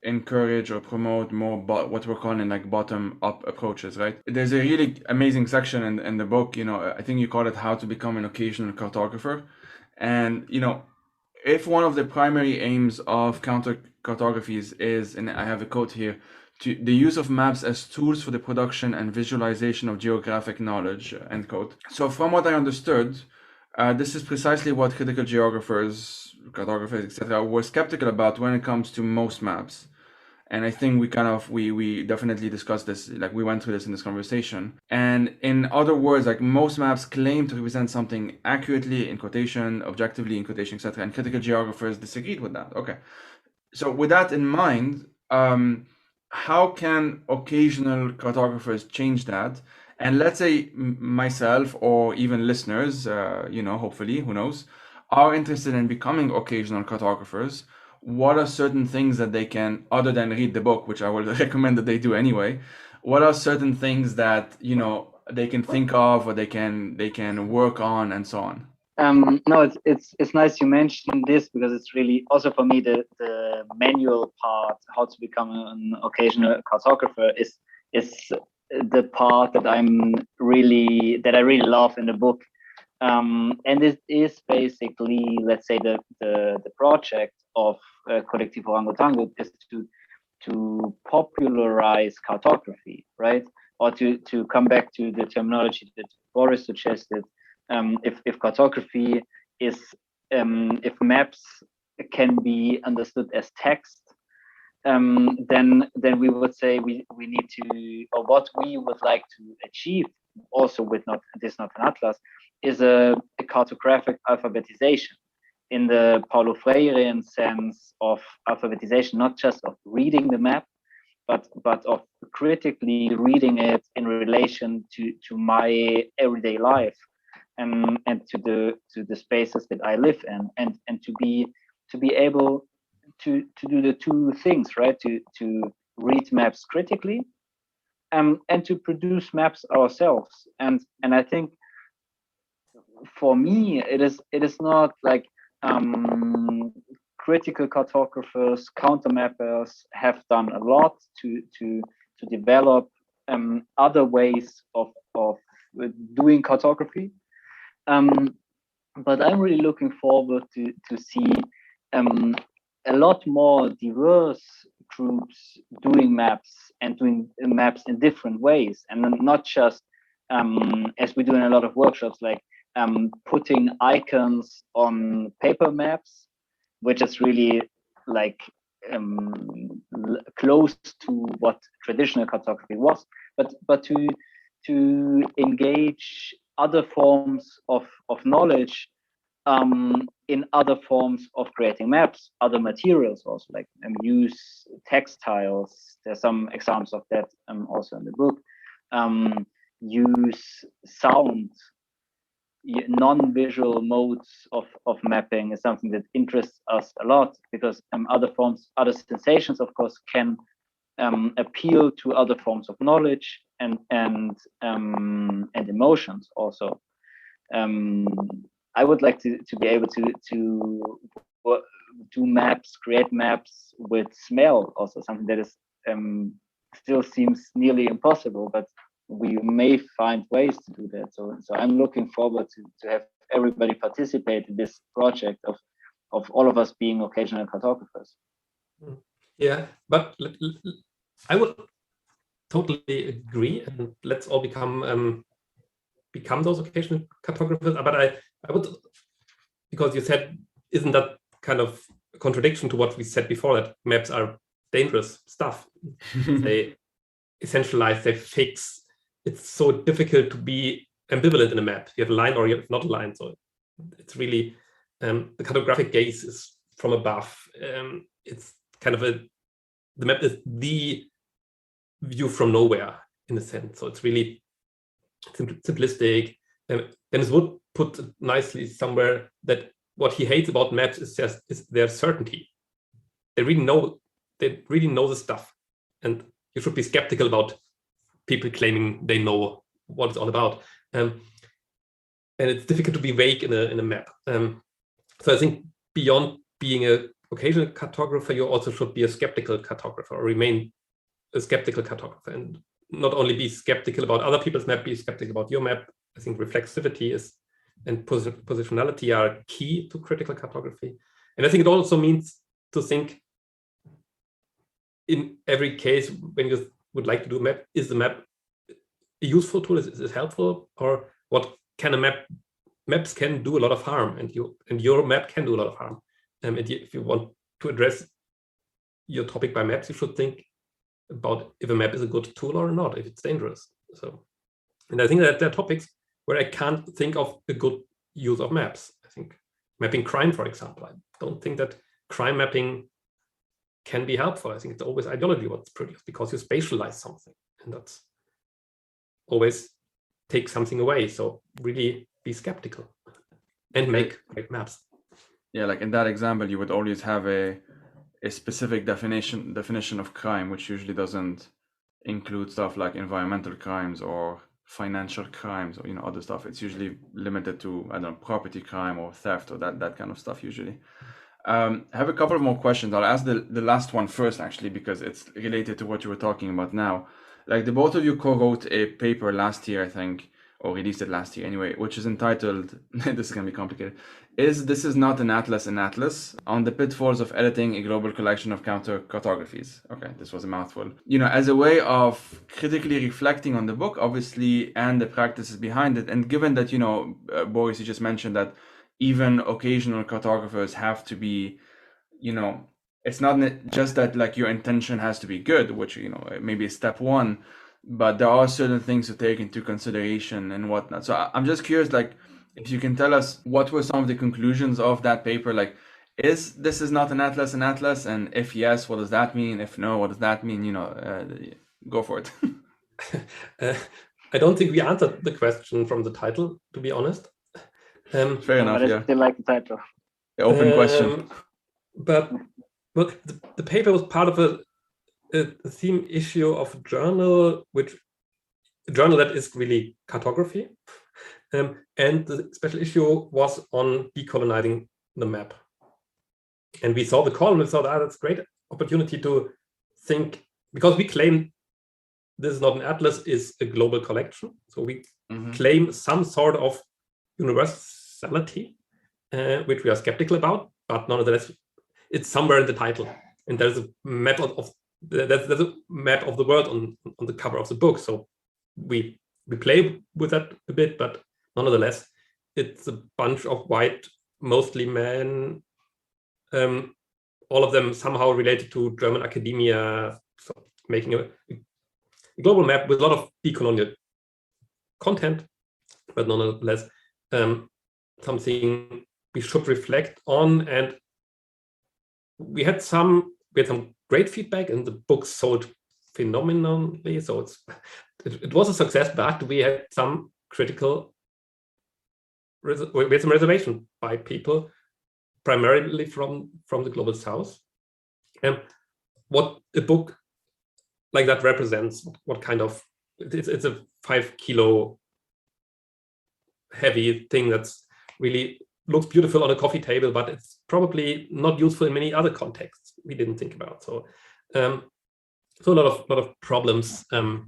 encourage or promote more what we're calling like bottom-up approaches, right? There's a really amazing section in the book, I think you call it How to Become an Occasional Cartographer. And, if one of the primary aims of counter-cartographies is, and I have a quote here, the use of maps as tools for the production and visualization of geographic knowledge, end quote. So from what I understood, this is precisely what critical geographers, cartographers, etc., were skeptical about when it comes to most maps. And I think we definitely discussed this, like we went through this in this conversation. And in other words, like most maps claim to represent something accurately, in quotation, objectively, in quotation, etc. And critical geographers disagreed with that. Okay. So with that in mind, how can occasional cartographers change that? And let's say myself or even listeners, hopefully, who knows, are interested in becoming occasional cartographers. What are certain things that they can, other than read the book, which I would recommend that they do anyway, what are certain things that, they can think of or they can work on and so on? No, it's nice you mentioned this, because it's really also for me the manual part, how to become an occasional cartographer, is the part that I really love in the book. And it is basically, let's say, the project of Kollectiv Orangotango is to popularize cartography, right? Or to come back to the terminology that Boris suggested. If cartography is, if maps can be understood as text, then we would say we need to, or what we would like to achieve, also with not an atlas, is a cartographic alphabetization, in the Paulo Freirean sense of alphabetization, not just of reading the map, but of critically reading it in relation to my everyday life, and to the spaces that I live in, and to be able to do the two things, right? To read maps critically, and to produce maps ourselves. And I think for me it is not like critical cartographers, counter mappers have done a lot to develop other ways of doing cartography. But I'm really looking forward to see a lot more diverse groups doing maps, and doing maps in different ways, and not just as we do in a lot of workshops, like putting icons on paper maps, which is really like close to what traditional cartography was, but to engage other forms of knowledge in other forms of creating maps, other materials also, like use textiles. There's some examples of that also in the book. Use sound, non-visual modes of mapping is something that interests us a lot, because other sensations, of course, can appeal to other forms of knowledge and emotions also. I would like to be able to do maps, create maps with smell, also something that is still seems nearly impossible, but we may find ways to do that. So I'm looking forward to have everybody participate in this project of all of us being occasional cartographers. Yeah, but I would totally agree, and let's all become those occasional cartographers. But I would, because you said, isn't that kind of a contradiction to what we said before, that maps are dangerous stuff? They essentialize, they fix. It's so difficult to be ambivalent in a map. You have a line or you have not a line. So it's really, the cartographic gaze is from above. It's kind of the map is the view from nowhere, in a sense. So it's really simplistic. Dennis Wood put it nicely somewhere that what he hates about maps is their certainty. They really know the stuff, and you should be skeptical about people claiming they know what it's all about. And it's difficult to be vague in a map. So I think beyond being an occasional cartographer, you also should be a skeptical cartographer, or remain a skeptical cartographer, and not only be skeptical about other people's map, be skeptical about your map. I think reflexivity and positionality are key to critical cartography. And I think it also means to think in every case, when you would like to do a map, is the map a useful tool? Is it helpful? Or what can maps can do a lot of harm, and your map can do a lot of harm. And if you want to address your topic by maps, you should think about if a map is a good tool or not, if it's dangerous. So, and I think that there are topics where I can't think of a good use of maps. I think mapping crime, for example, I don't think that crime mapping can be helpful. I think it's always ideology what's produced, because you spatialize something, and that's always take something away. So really be skeptical and make great maps. Yeah, like in that example, you would always have a specific definition of crime, which usually doesn't include stuff like environmental crimes or financial crimes or other stuff. It's usually limited to, I don't know, property crime or theft or that kind of stuff usually. I have a couple of more questions. I'll ask the last one first, actually, because it's related to what you were talking about now. Like, the both of you co-wrote a paper last year, I think, or released it last year anyway, which is entitled, this is going to be complicated, This is Not an Atlas, an Atlas, on the pitfalls of editing a global collection of counter-cartographies. Okay, this was a mouthful. As a way of critically reflecting on the book, obviously, and the practices behind it. And given that, Boris, you just mentioned that even occasional cartographers have to be, it's not just that like your intention has to be good, which, maybe is step one, but there are certain things to take into consideration and whatnot. So I'm just curious, like, if you can tell us what were some of the conclusions of that paper, like, this is not an atlas, and if yes, what does that mean? If no, what does that mean? Go for it. I don't think we answered the question from the title, to be honest. Fair enough, but yeah. I still like the title. The open question. But look, the paper was part of a theme issue of a journal, that is really cartography. And the special issue was on decolonizing the map. And we saw the column and thought, that's a great opportunity to think, because we claim This is Not an Atlas is a global collection. So we claim some sort of universality, which we are skeptical about, but nonetheless, it's somewhere in the title. And there's a map there's a map of the world on the cover of the book. So we play with that a bit, but nonetheless, it's a bunch of white, mostly men, all of them somehow related to German academia, so making a global map with a lot of decolonial content, but nonetheless, something we should reflect on. And we had some great feedback, and the book sold phenomenally. So it was a success, but we had some some reservation by people, primarily from the global south. And what a book like that represents, what kind of, it's a 5 kilo heavy thing that's really looks beautiful on a coffee table, but it's probably not useful in many other contexts we didn't think about. So a lot of problems, or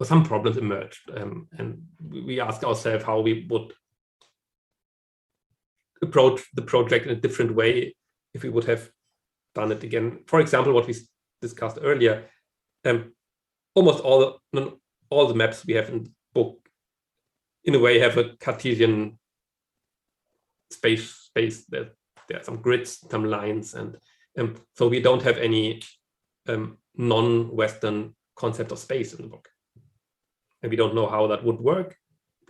some problems emerged, and we asked ourselves how we would approach the project in a different way if we would have done it again. For example, what we discussed earlier, almost all the maps we have in the book, in a way, have a Cartesian space. There are some grids, some lines, and so we don't have any non-Western concept of space in the book, and we don't know how that would work.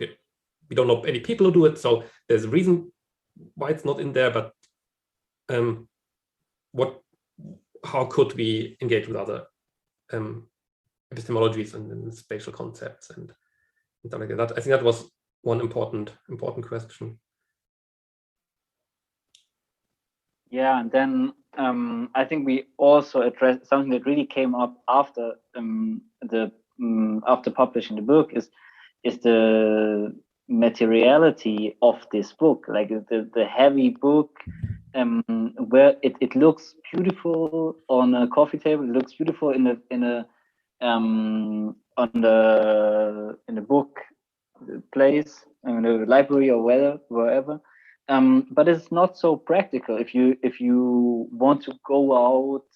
We don't know any people who do it, so there's a reason why it's not in there. But how could we engage with other epistemologies and spatial concepts and stuff like that? I think that was one important question. Yeah, and then I think we also addressed something that really came up after after publishing the book is the materiality of this book, like the heavy book, where it looks beautiful on a coffee table, it looks beautiful in a book place, in the library or wherever. But it's not so practical if you want to go out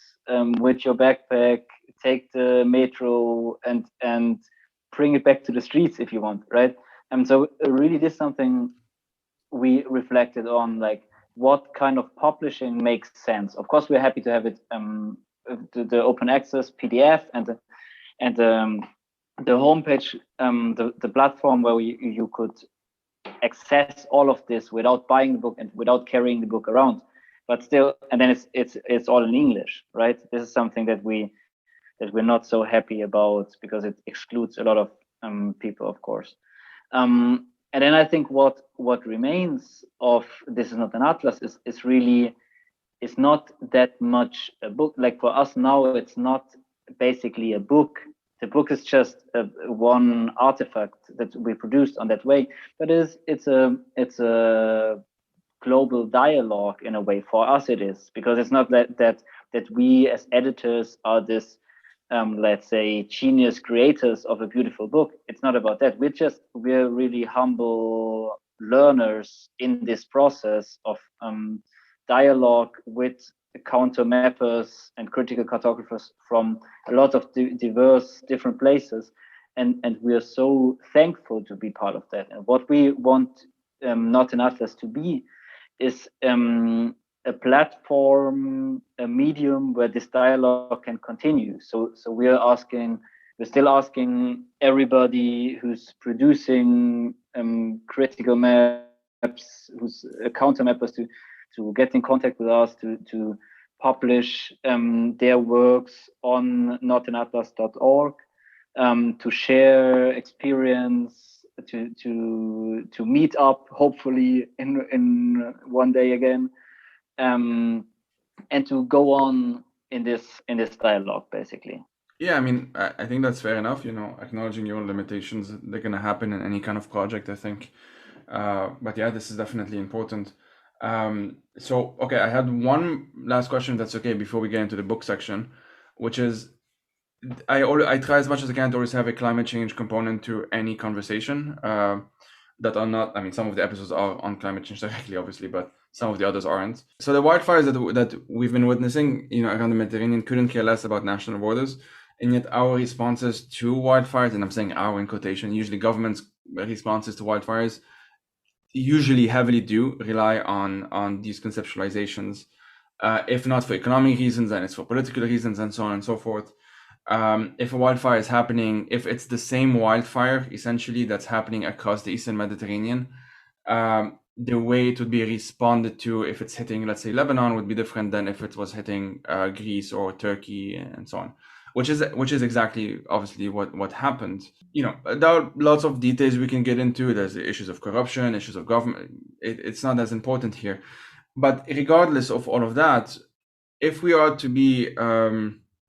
with your backpack, take the metro and bring it back to the streets if you want, right? So really this is something we reflected on, like what kind of publishing makes sense. Of course, we're happy to have it, the open access PDF and the homepage, the platform where you could access all of this without buying the book and without carrying the book around, but still, and then it's all in English, right? This is something that we're not so happy about because it excludes a lot of people, of course. And then I think what remains of This Is Not an Atlas is really, it's not that much a book. Like for us now, it's not basically a book the book is just one artifact that we produced on that way, but it's a global dialogue in a way. For us it is, because it's not that we as editors are this let's say genius creators of a beautiful book. It's not about that. We're really humble learners in this process of dialogue with counter mappers and critical cartographers from a lot of diverse different places, and we are so thankful to be part of that. And what we want Not an Atlas to be is a platform, a medium where this dialogue can continue. So we're still asking everybody who's producing critical maps, who's counter mappers, to get in contact with us, to publish their works on notanatlas.org, to share experience, to meet up hopefully in one day again, and to go on in this dialogue basically. Yeah, I mean, I think that's fair enough. Acknowledging your own limitations, they're going to happen in any kind of project, I think. But yeah, this is definitely important. So, okay, I had one last question, if that's okay, before we get into the book section, which is, I try as much as I can to always have a climate change component to any conversation that are not, I mean, some of the episodes are on climate change directly, obviously, but some of the others aren't. So the wildfires that we've been witnessing, around the Mediterranean couldn't care less about national borders. And yet our responses to wildfires, and I'm saying our in quotation, usually governments' responses to wildfires usually heavily do rely on these conceptualizations. If not for economic reasons, then it's for political reasons and so on and so forth. If a wildfire is happening, if it's the same wildfire essentially that's happening across the Eastern Mediterranean, the way it would be responded to if it's hitting, let's say, Lebanon would be different than if it was hitting Greece or Turkey and so on, which is exactly obviously what happened. There are lots of details we can get into. There's the issues of corruption, issues of government. It's not as important here. But regardless of all of that, if we are to be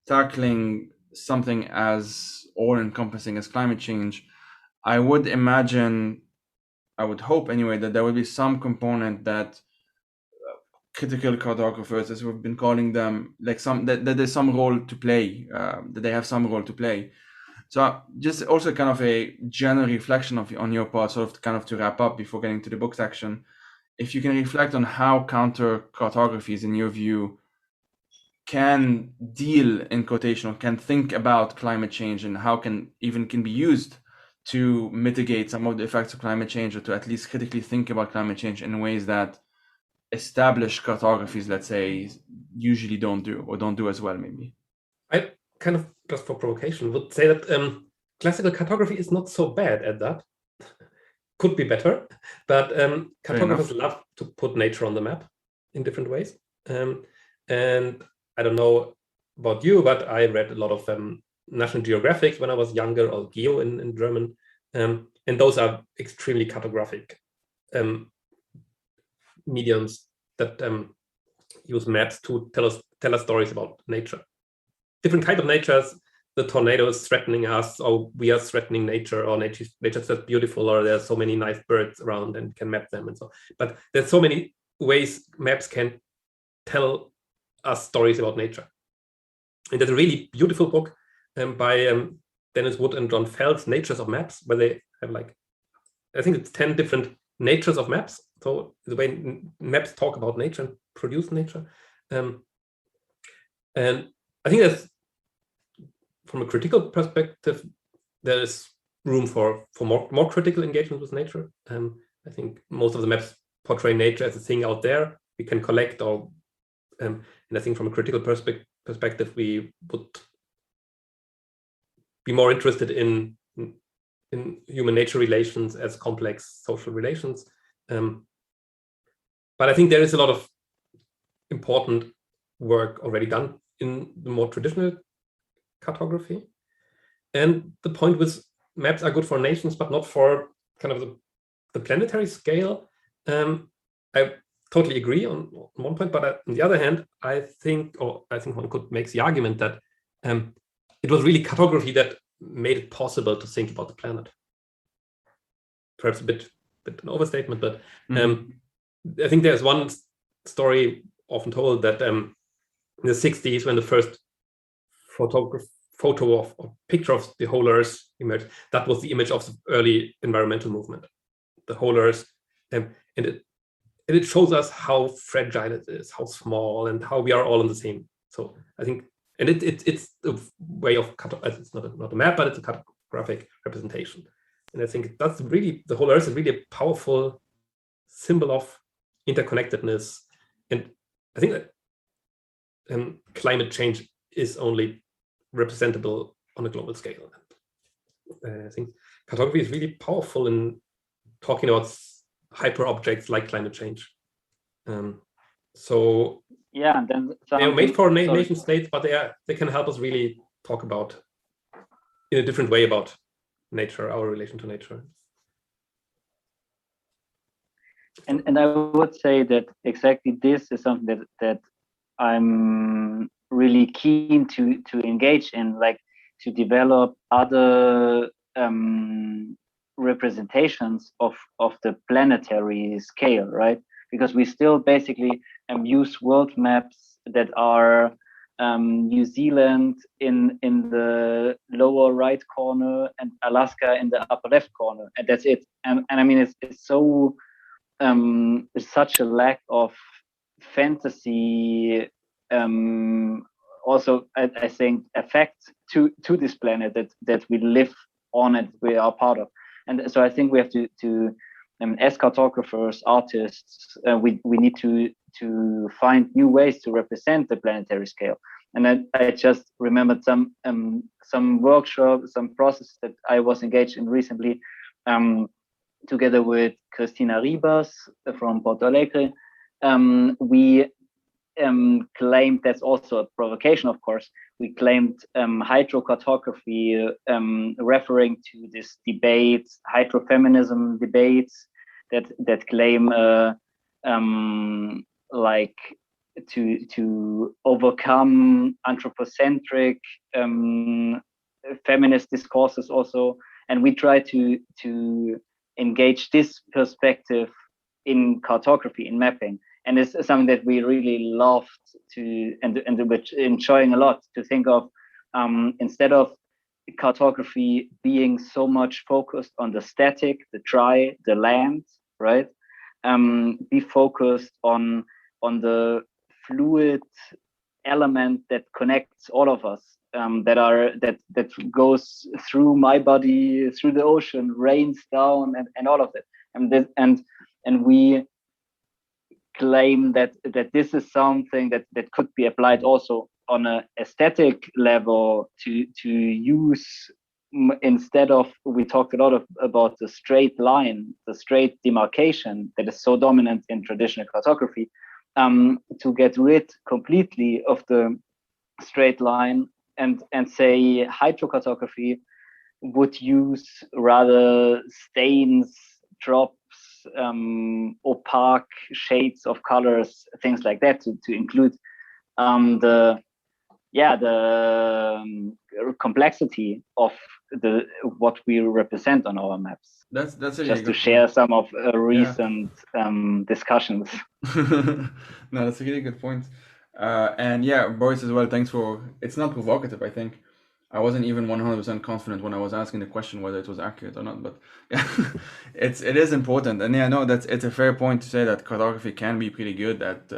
tackling something as all-encompassing as climate change, I would hope anyway, that there will be some component that critical cartographers, as we've been calling them, like that there's some role to play, that they have some role to play. So just also kind of a general reflection on your part, sort of kind of to wrap up before getting to the book section, if you can reflect on how counter-cartographies, in your view, can deal, in quotation, or can think about climate change, and how can be used to mitigate some of the effects of climate change, or to at least critically think about climate change in ways that established cartographies, let's say, usually don't do as well, maybe. I kind of, just for provocation, would say that classical cartography is not so bad at that. Could be better, but cartographers love to put nature on the map in different ways. And I don't know about you, but I read a lot of National Geographic when I was younger, or Geo in German, and those are extremely cartographic mediums that use maps to tell us stories about nature. Different kind of natures. The tornado is threatening us, or we are threatening nature, or nature's just beautiful, or there's so many nice birds around and can map them and so. But there's so many ways maps can tell us stories about nature. And there's a really beautiful book by Dennis Wood and John Fels, Natures of Maps, where they have I think it's 10 different natures of maps. So the way maps talk about nature and produce nature. And I think that's, from a critical perspective, there is room for more critical engagement with nature. I think most of the maps portray nature as a thing out there we can collect, or and I think from a critical perspective, we would be more interested in human-nature relations as complex social relations. But I think there is a lot of important work already done in the more traditional cartography. And the point with maps are good for nations, but not for kind of the planetary scale. I totally agree on one point, but on the other hand, I think one could make the argument that it was really cartography that made it possible to think about the planet. Perhaps a bit an overstatement, but I think there's one story often told that in the 60s, when the first photo of or picture of the whole Earth emerged, that was the image of the early environmental movement, the whole Earth, and it shows us how fragile it is, how small, and how we are all in the same. So I think, and it's a way of it's not a map, but it's a cartographic representation. And I think that's really, the whole Earth is really a powerful symbol of interconnectedness. And I think that climate change is only representable on a global scale. I think cartography is really powerful in talking about hyper objects like climate change. So yeah, and then they are made for nation states, but they can help us really talk about in a different way about nature, our relation to nature. And I would say that exactly this is something that I'm really keen to engage in, like to develop other representations of the planetary scale, right? Because we still basically use world maps that are New Zealand in the lower right corner and Alaska in the upper left corner, and that's it. And I mean, it's so there's such a lack of fantasy, also I think effect to this planet that we live on it, we are part of. And so I think we have to as cartographers, artists, we need to find new ways to represent the planetary scale. And I just remembered some workshops, some process that I was engaged in recently, together with Cristina Ribas from Porto Alegre. We claimed, that's also a provocation, of course, we claimed hydrocartography, referring to this debate, hydrofeminism debates that claim like to overcome anthropocentric feminist discourses also. And we try to engage this perspective in cartography, in mapping. And it's something that we really loved to, and which enjoying a lot, to think of, instead of cartography being so much focused on the static, the dry, the land, right? Be focused on the fluid element that connects all of us, that goes through my body, through the ocean, rains down, and all of it. And we claim that this is something that could be applied also on an aesthetic level to use, instead of, we talked a lot about the straight line, the straight demarcation that is so dominant in traditional cartography, to get rid completely of the straight line and say hydrocartography would use rather stains, drops, opaque shades of colors, things like that, to include the complexity of what we represent on our maps. That's a just to share some of recent discussions. No, that's a really good point. And yeah, Boris as well, thanks for, it's not provocative, I think. I wasn't even 100% confident when I was asking the question whether it was accurate or not, but yeah, it is important. And yeah, no, it's a fair point to say that cartography can be pretty good at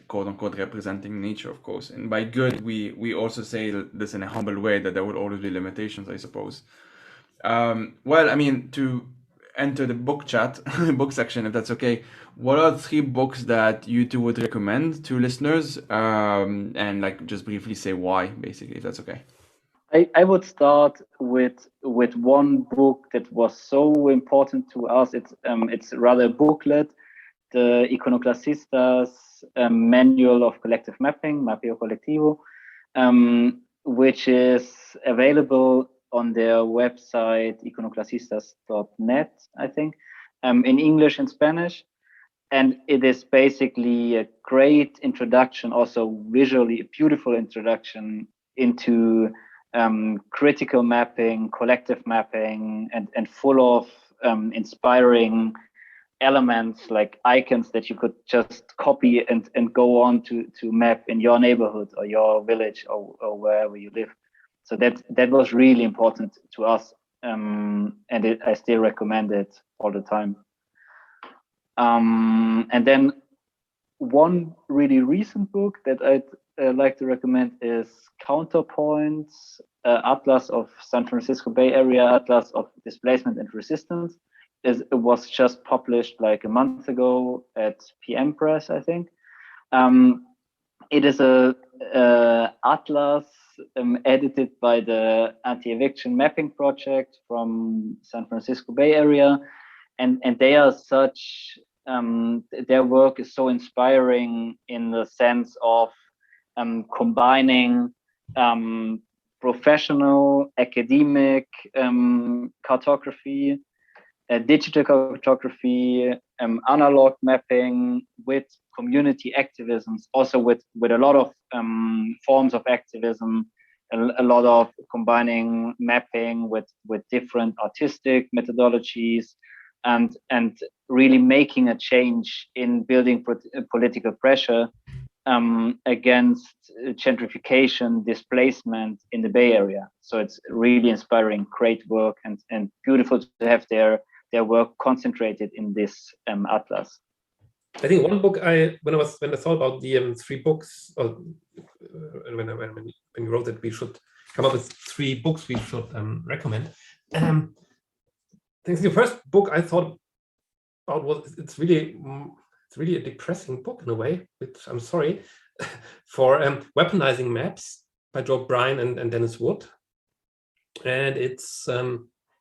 quote unquote representing nature, of course. And by good, we also say this in a humble way, that there will always be limitations, I suppose. Well, I mean, to enter the book chat, book section, if that's okay, what are 3 books that you two would recommend to listeners? And like just briefly say why, basically, if that's okay. I would start with one book that was so important to us. It's rather a booklet, the Iconoclasistas Manual of Collective Mapping, Mapeo Collectivo, which is available on their website, iconoclasistas.net, I think, in English and Spanish. And it is basically a great introduction, also visually a beautiful introduction into critical mapping, collective mapping, and full of inspiring elements like icons that you could just copy and go on to map in your neighborhood or your village or wherever you live. So that was really important to us, and I still recommend it all the time. And then one really recent book that I'd like to recommend is Counterpoints, Atlas of San Francisco Bay Area, Atlas of Displacement and Resistance. It was just published like a month ago at PM Press, I think. It is a atlas edited by the Anti-Eviction Mapping Project from San Francisco Bay Area, and they are such. Their work is so inspiring in the sense of combining professional, academic cartography, digital cartography, analog mapping with community activisms, also with a lot of forms of activism, a lot of combining mapping with different artistic methodologies, and really making a change in building political pressure against gentrification, displacement in the Bay Area. So it's really inspiring, great work, and beautiful to have their work concentrated in this atlas. I think one book when I thought about the 3 books, or when you wrote that we should come up with 3 books we should recommend. I think the first book I thought about was it's really a depressing book in a way, which I'm sorry, for Weaponizing Maps by Joe Bryan and Dennis Wood, and it's a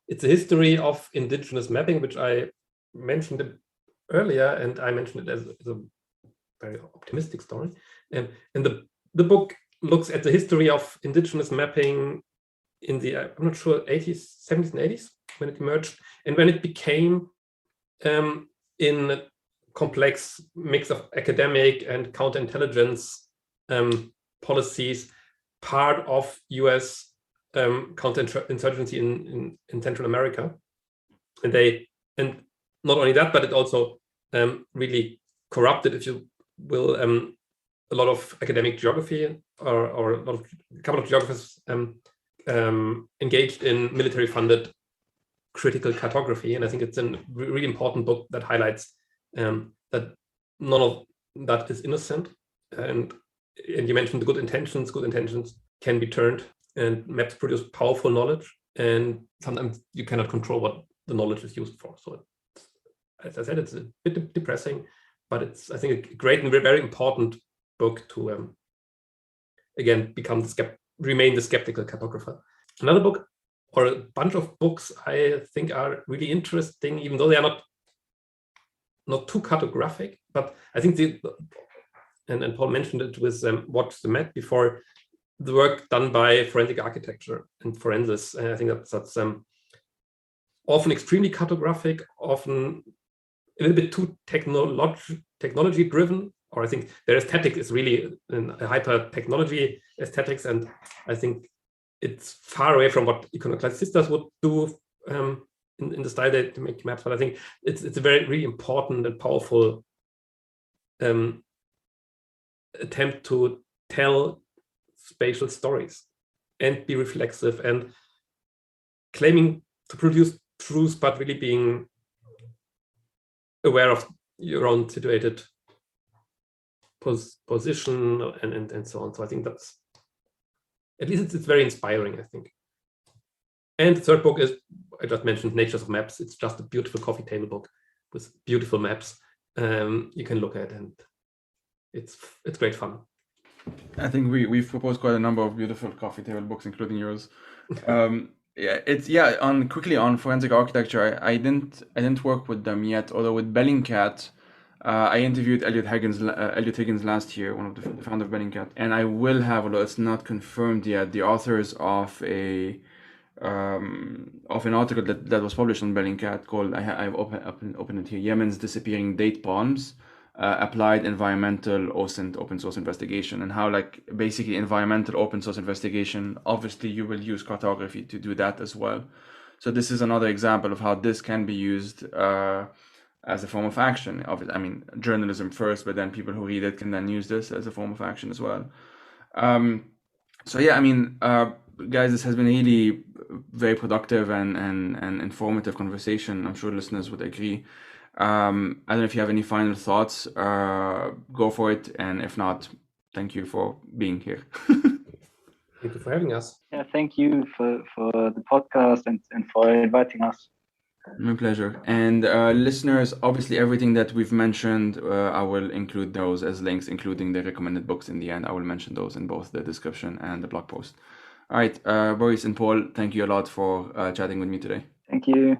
history of indigenous mapping, which I mentioned earlier, and I mentioned it as a very optimistic story. And the book looks at the history of indigenous mapping in the, I'm not sure, 80s, 70s and 80s, when it emerged, and when it became in a complex mix of academic and counterintelligence policies, part of US counterinsurgency in Central America. And not only that, but it also really corrupted, if you will, a lot of academic geography, or a couple of geographers engaged in military-funded critical cartography. And I think it's a really important book that highlights that none of that is innocent. And you mentioned the good intentions can be turned, and maps produce powerful knowledge, and sometimes you cannot control what the knowledge is used for. So as I said, it's a bit depressing, but it's, I think, a great and very important book to again remain the skeptical cartographer. Another book, or a bunch of books, I think are really interesting, even though they are not too cartographic. But I think and Paul mentioned it with Watch the Map before, the work done by forensic architecture and forensics. And I think that's often extremely cartographic, often a little bit too technology driven, or I think their aesthetic is really a hyper technology aesthetics, and I think it's far away from what iconoclasistas would do in the style they make maps. But I think it's a very really important and powerful attempt to tell spatial stories and be reflexive and claiming to produce truth, but really being aware of your own situated position and so on. So I think that's, at least it's very inspiring, I think. And the third book is, I just mentioned, Natures of Maps. It's just a beautiful coffee table book with beautiful maps you can look at, and it's great fun. I think we've proposed quite a number of beautiful coffee table books, including yours. Quickly on forensic architecture, I didn't work with them yet, although with Bellingcat, I interviewed Elliot Higgins last year, one of the founder of Bellingcat, and I will have, although it's not confirmed yet, the authors of an article that was published on Bellingcat called, I've opened it here, Yemen's Disappearing Date Palms, applied environmental OSINT, open source investigation, and how like basically environmental open source investigation, obviously you will use cartography to do that as well. So this is another example of how this can be used as a form of action. I mean, journalism first, but then people who read it can then use this as a form of action as well. So yeah, I mean, guys, this has been really very productive and informative conversation. I'm sure listeners would agree. I don't know if you have any final thoughts. Go for it, and if not, thank you for being here. Thank you for having us. Yeah, thank you for the podcast and for inviting us. My pleasure. And listeners, obviously everything that we've mentioned, I will include those as links, including the recommended books in the end. I will mention those in both the description and the blog post. All right, Boris and Paul, thank you a lot for chatting with me today. Thank you.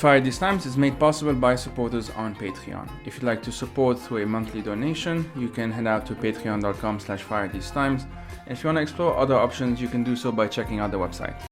Fire These Times is made possible by supporters on Patreon. If you'd like to support through a monthly donation, you can head out to patreon.com/firethesetimes. If you want to explore other options, you can do so by checking out the website.